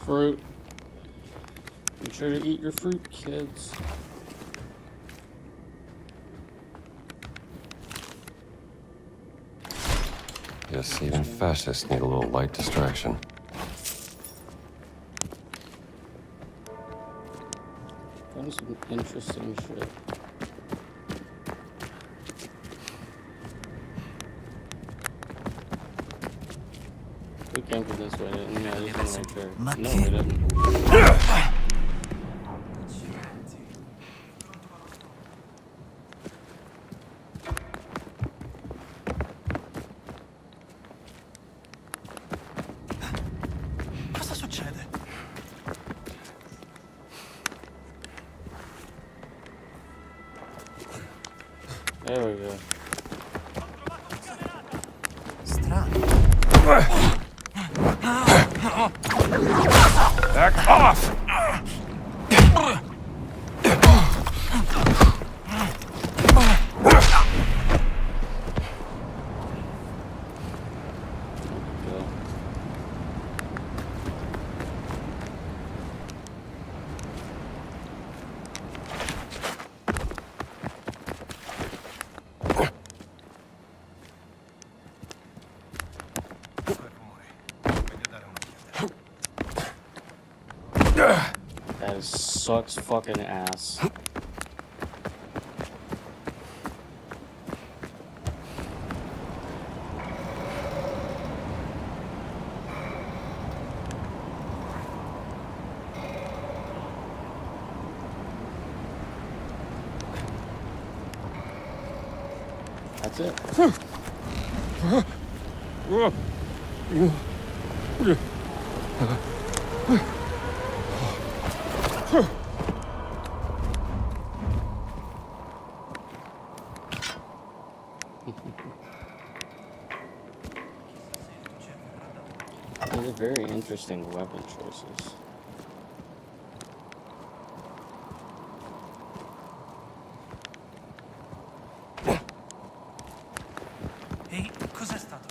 Fruit. Make sure to eat your fruit, kids. Yes, even fascists need a little light distraction. Found some interesting shit. We came from this way, didn't we? I just want to make sure. No, we didn't. Cosa succede? There we go. Back off! That sucks fucking ass. That's it. These are very interesting weapon choices. Ehi, cos'è stato?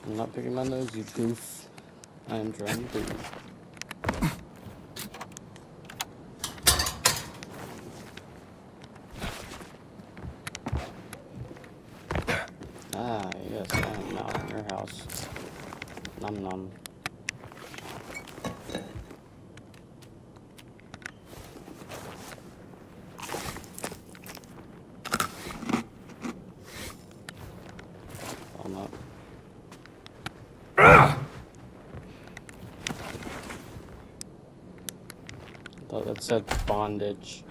I'm not picking my nose, you goof. I am trying to. Ah, yes, I am now in your house. Nom nom. I'm up. I thought that said bondage.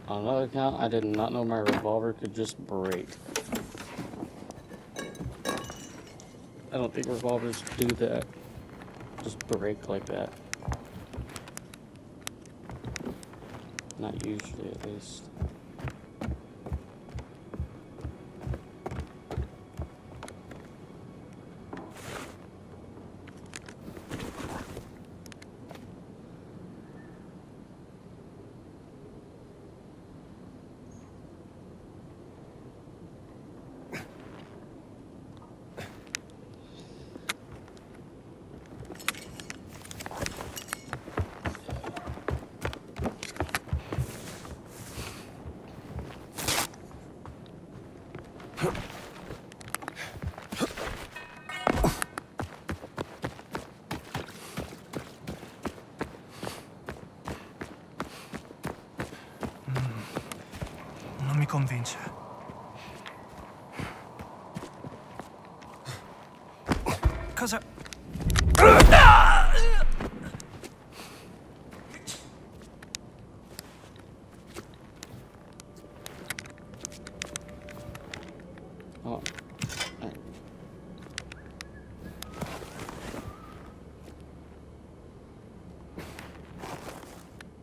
On another account, I did not know my revolver could just break. I don't think revolvers do that. Just break like that. Not usually, at least. Non mi convince. Cosa... Oh.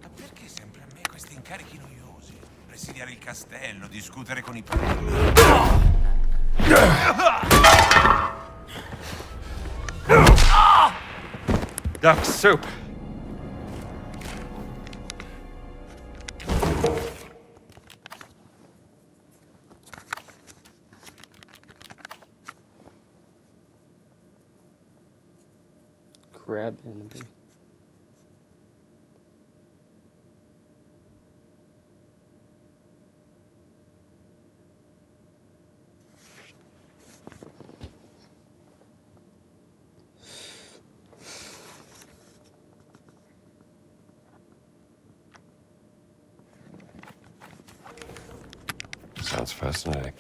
Ma perché sempre a me questi incarichi noiosi? Presidiare il castello, discutere con i padri. Duck soup. Crab enemy. Sounds fascinating.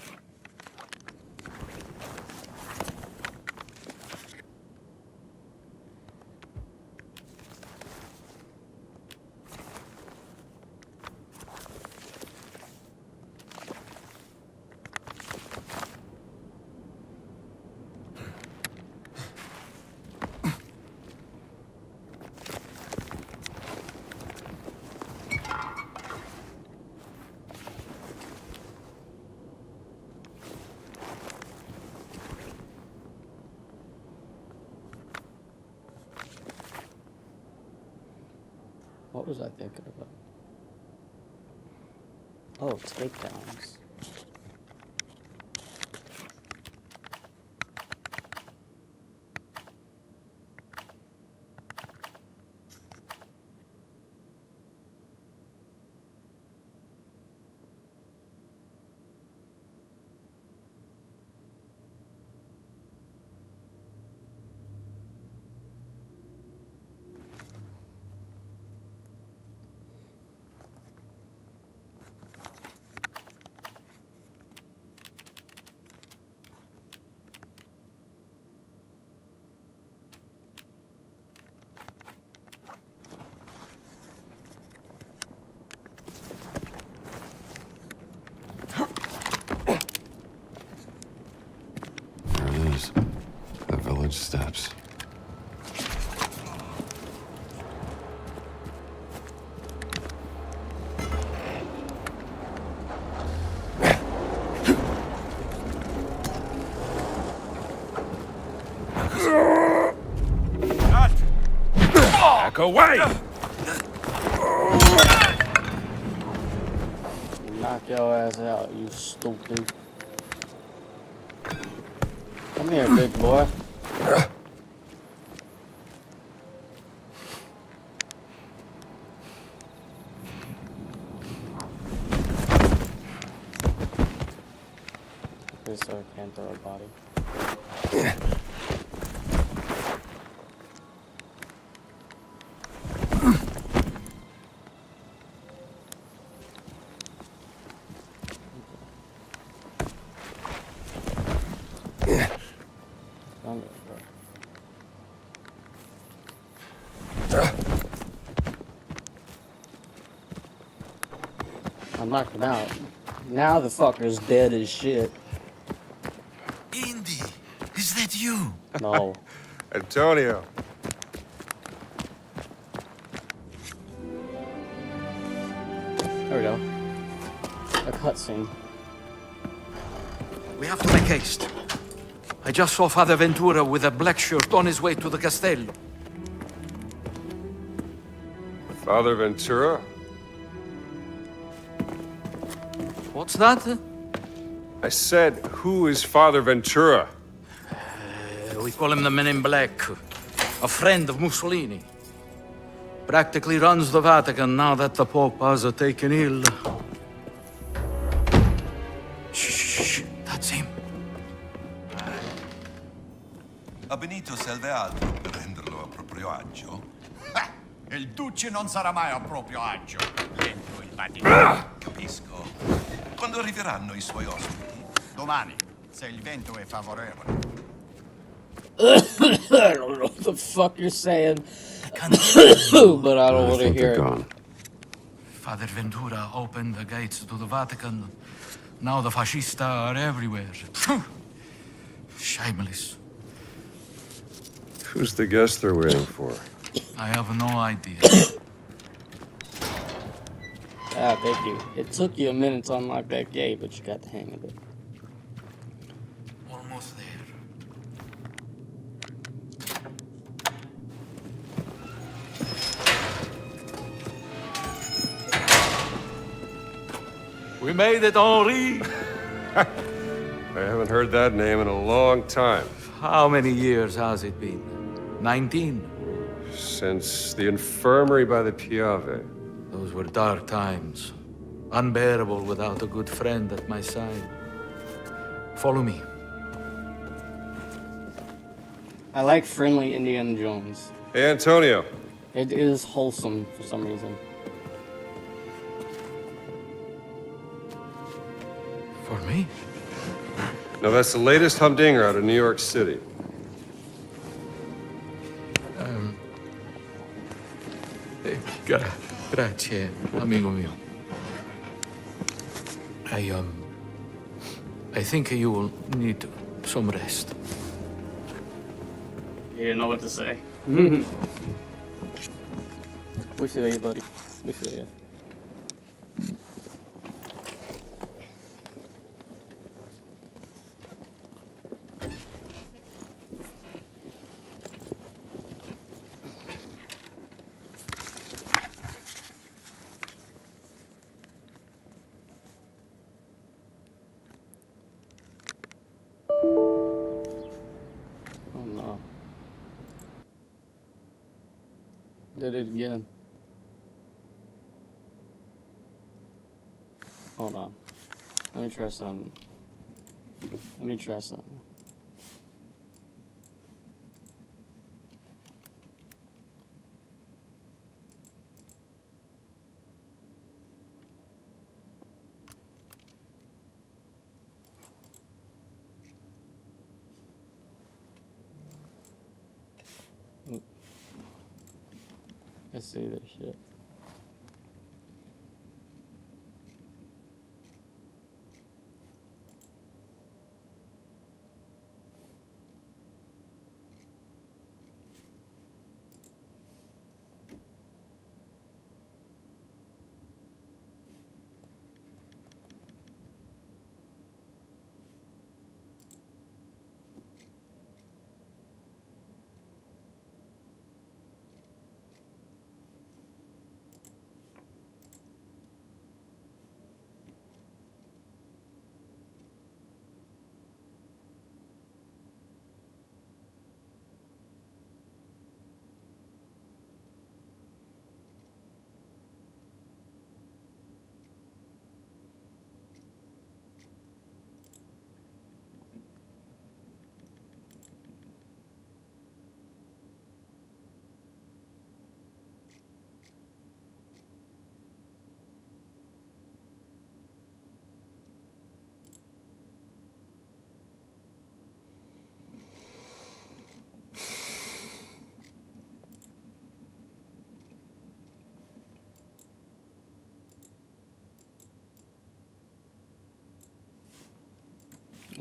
What was I thinking about? Oh, takedowns. away! Knock your ass out, you stupid. Come here, big boy. Okay, so I can't throw a body. I knocked him out. Now the fucker's dead as shit. Indy, is that you? No. Antonio. There we go. A cutscene. We have to make haste. I just saw Father Ventura with a black shirt on his way to the Castello. Father Ventura? What's that? I said, who is Father Ventura? We call him the Men in Black. A friend of Mussolini. Practically runs the Vatican now that the Pope has taken ill. Shh, that's him. A Benito serve altro per renderlo a proprio agio? Il duce non sarà mai a proprio agio dentro il Vaticano. Capisco. Quando arriveranno i suoi ospiti? Domani, se il vento è favorevole. I don't know what the fuck you're saying, but I don't want to hear it. Father Ventura opened the gates to the Vatican. Now the fascists are everywhere. Shameless. Who's the guest they're waiting for? I have no idea. Ah, thank you. It took you a minute to unlock that gate, but you got the hang of it. Almost there. We made it, Henri! I haven't heard that name in a long time. How many years has it been? 19? Since the infirmary by the Piave. Those were dark times. Unbearable without a good friend at my side. Follow me. I like friendly Indiana Jones. Hey, Antonio. It is wholesome for some reason. For me? No, that's the latest humdinger out of New York City. Grazie, amigo mio. I think you will need some rest. You didn't know what to say. We feel you, buddy. We feel you. Oh no. Did it again. Hold on. Let me try something. Let me try something. Let's see this shit.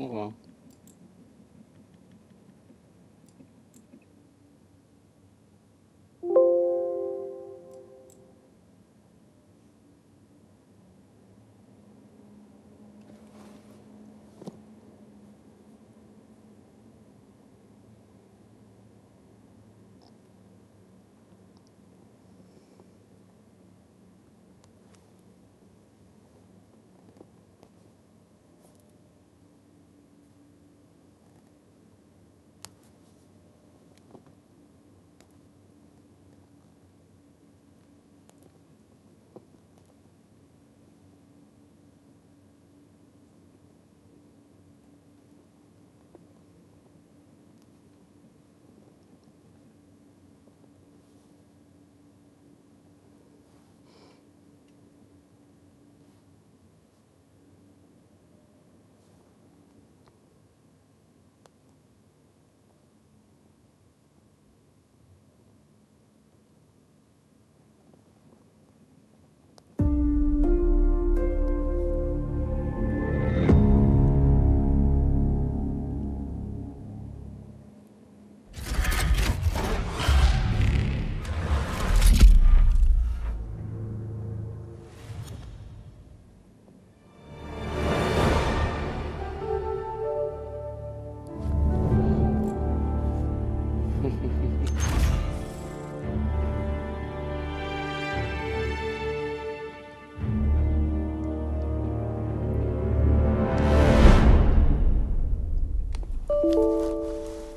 Oh well.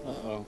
Uh-oh.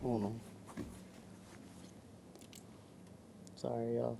Oh no. Sorry, y'all.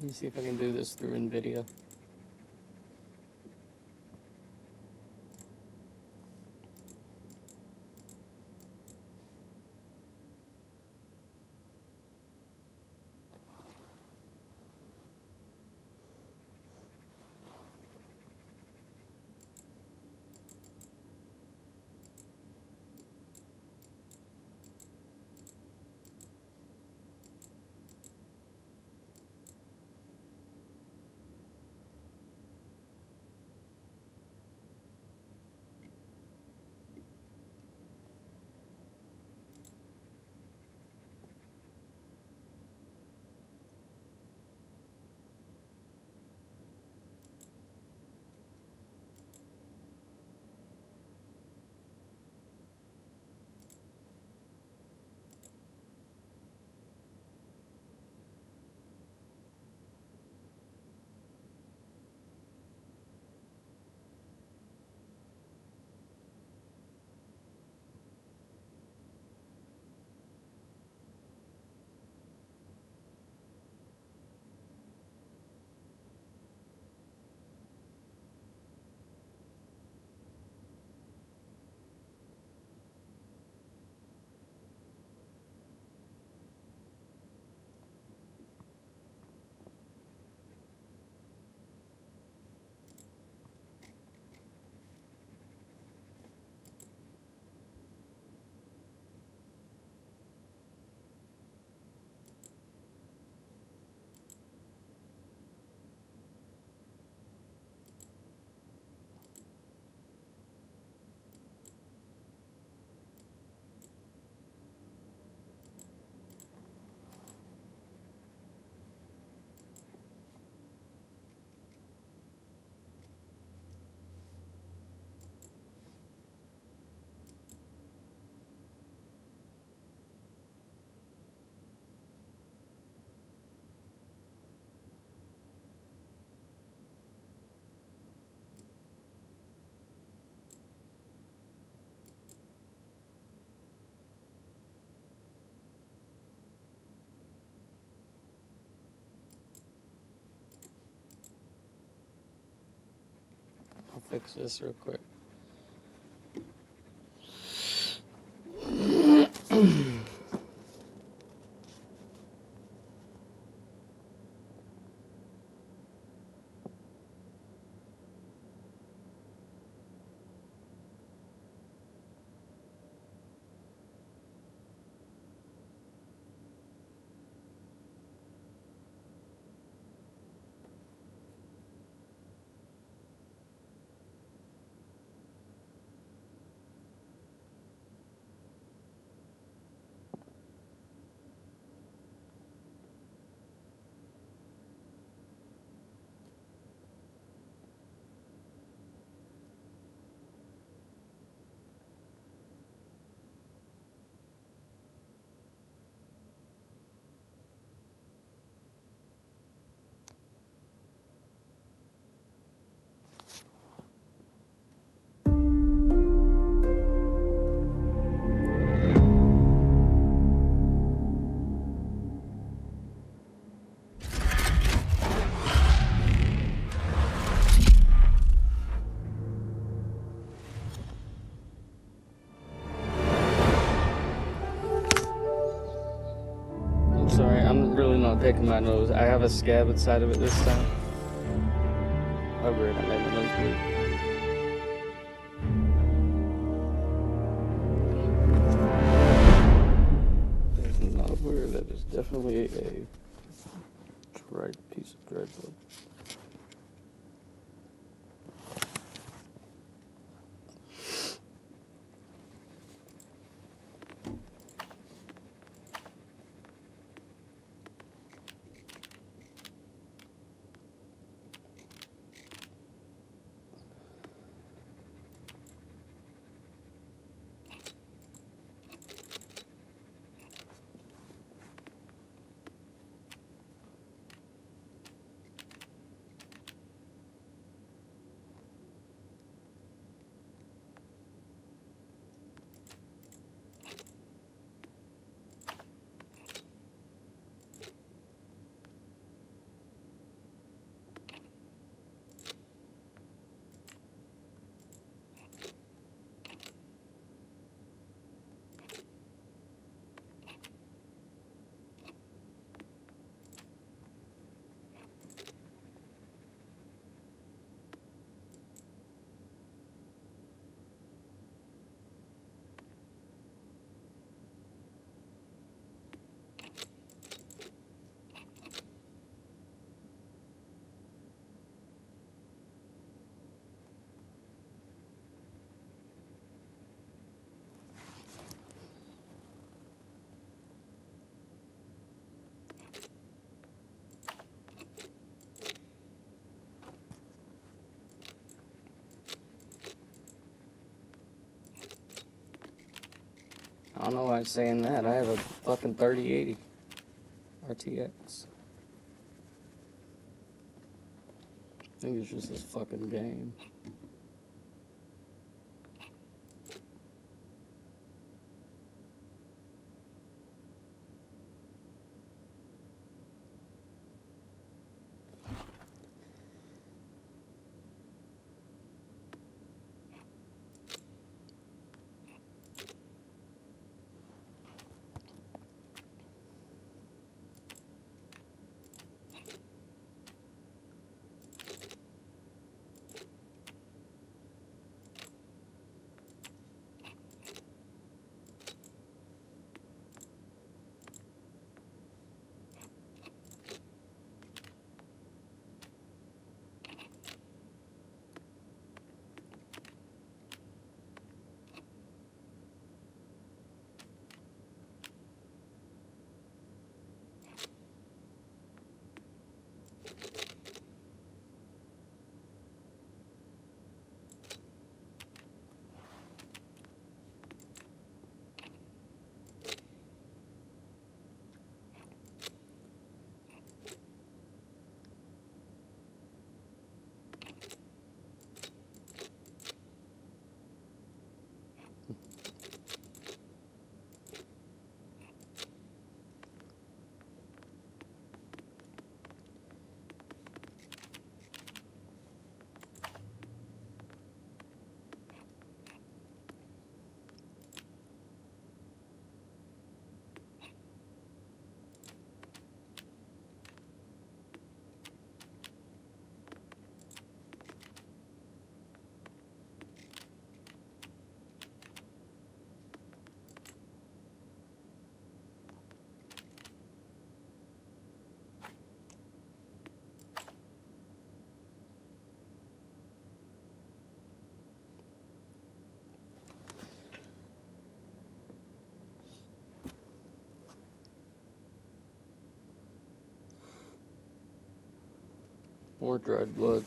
Let me see if I can do this through NVIDIA. I'll fix this real quick. I'm sorry, I'm really not picking my nose. I have a scab inside of it this time. Oh, great, I made my nose bleed. There's not where that is definitely a dried piece of dried blood. I don't know why I'm saying that. I have a fucking 3080 RTX. I think it's just this fucking game. More dried blood.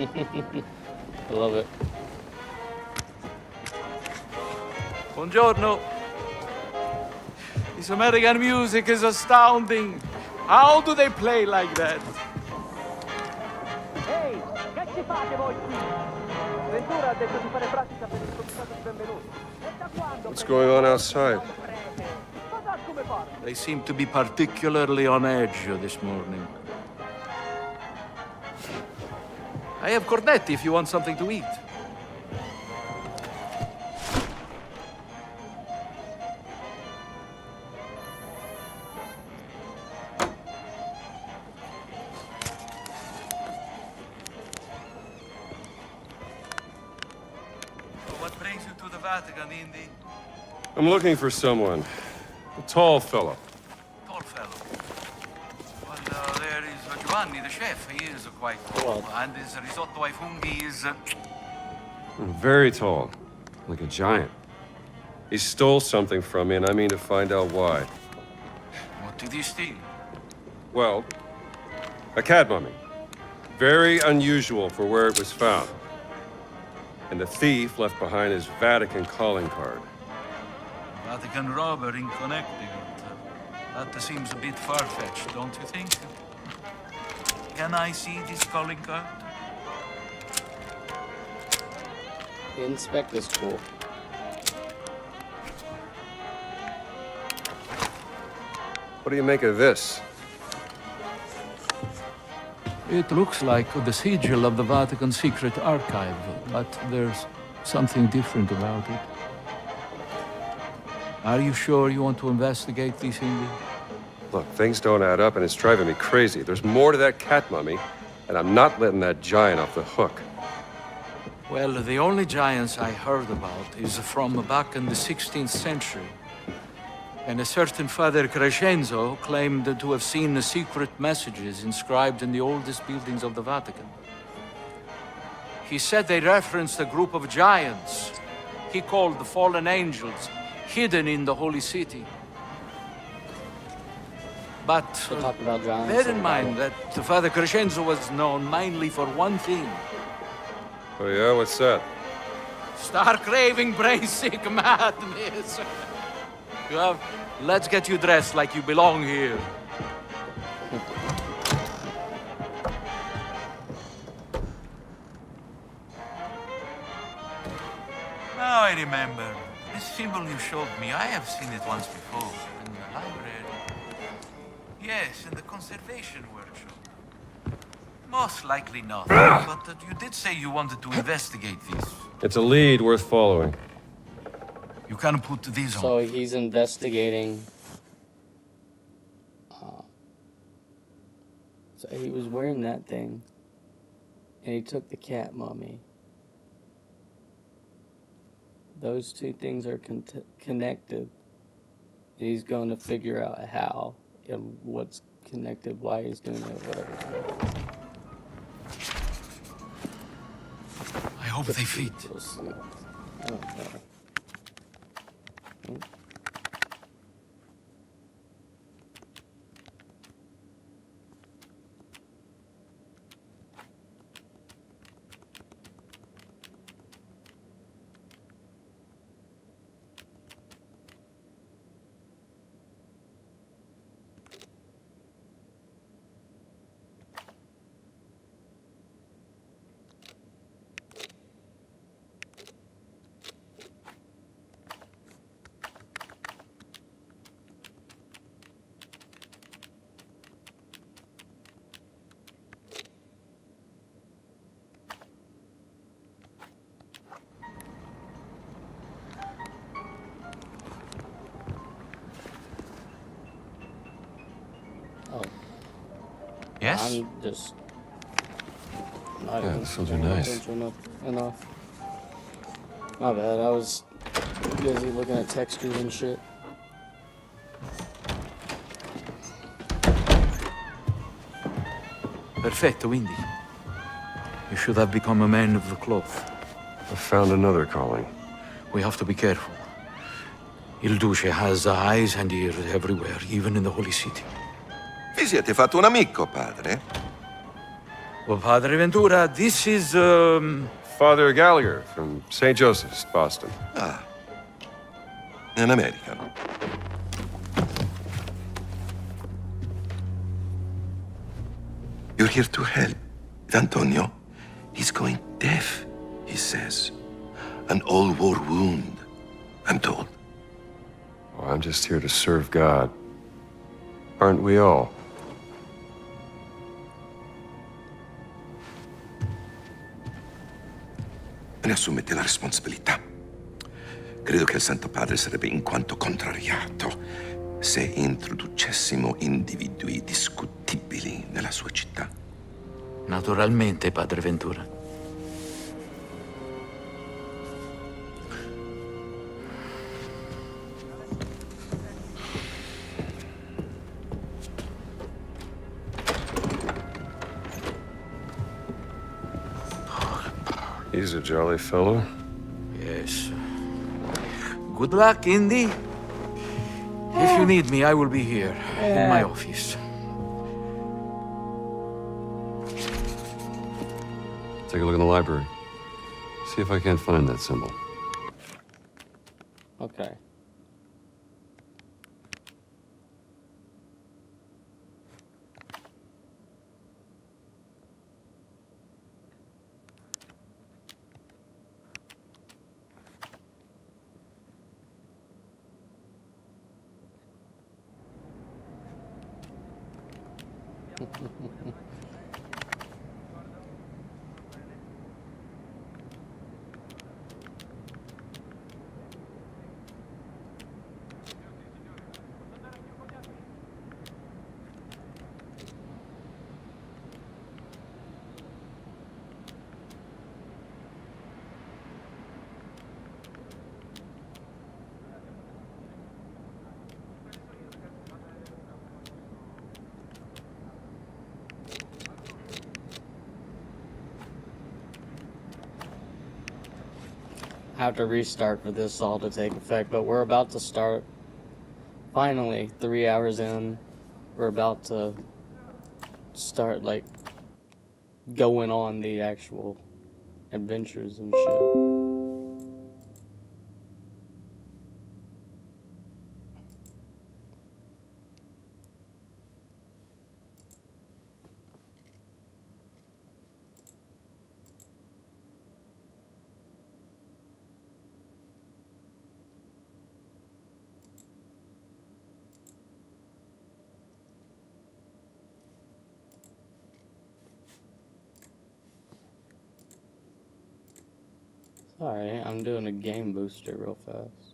I love it. Buongiorno. This American music is astounding. How do they play like that? Ehi, che ci fate voi qui? Ventura ha detto di fare pratica per il comitato di benvenuti. E da quando? What's going on outside? They seem to be particularly on edge this morning. I have cornetti if you want something to eat. What brings you to the Vatican, Indy? I'm looking for someone. A tall fellow. Tall fellow. Well, there is Giovanni, the chef. He is quite tall. And his risotto ai funghi is... Very tall. Like a giant. He stole something from me, and I mean to find out why. What did he steal? Well, a cat mummy. Very unusual for where it was found. And the thief left behind his Vatican calling card. Vatican robber in Connecticut. That seems a bit far-fetched, don't you think? Can I see this calling card? The inspector's cool. What do you make of this? It looks like the sigil of the Vatican Secret Archive, but there's something different about it. Are you sure you want to investigate this, Indy? Look, things don't add up, and it's driving me crazy. There's more to that cat mummy, And I'm not letting that giant off the hook. Well, the only giants I heard about is from back in the 16th century. And a certain Father Crescenzo claimed to have seen the secret messages inscribed in the oldest buildings of the Vatican. He said they referenced a group of giants he called the fallen angels, hidden in the holy city. But bear in mind that Father Crescenzo was known mainly for one thing. Oh yeah, what's that? Stark raving, brain-sick madness. Well, let's get you dressed like you belong here. Now I remember. This symbol you showed me, I have seen it once before. In the library. Yes, in the conservation workshop. Most likely not. But you did say you wanted to investigate these. It's a lead worth following. You can put these on. So he's investigating. So he was wearing that thing. And he took the cat mummy. Those two things are connected. And he's going to figure out how and what's connected, why he's doing it, whatever. I hope they fit. We'll see. I don't know. Yes? I'm just not Yeah, those are nice. Enough. My bad, I was busy looking at textures and shit. Perfetto, Indy. You should have become a man of the cloth. I found another calling. We have to be careful. Il Duce has eyes and ears everywhere, even in the holy city. Vi siete fatto un amico, padre? Well, Padre Ventura, this is, Father Gallagher from St. Joseph's, Boston. Ah. An American. You're here to help. Antonio, he's going deaf, he says. An old war wound, I'm told. Well, I'm just here to serve God. Aren't we all? Ne assumete la responsabilità. Credo che il Santo Padre sarebbe in quanto contrariato se introducessimo individui discutibili nella sua città. Naturalmente, Padre Ventura. He's a jolly fellow. Yes. Good luck, Indy. If you need me, I will be here, in my office. Take a look in the library. See if I can't find that symbol. Okay. have to restart for this all to take effect, but we're about to start. Finally, 3 hours in, we're about to start, like, going on the actual adventures and shit. Sorry, I'm doing a game booster real fast.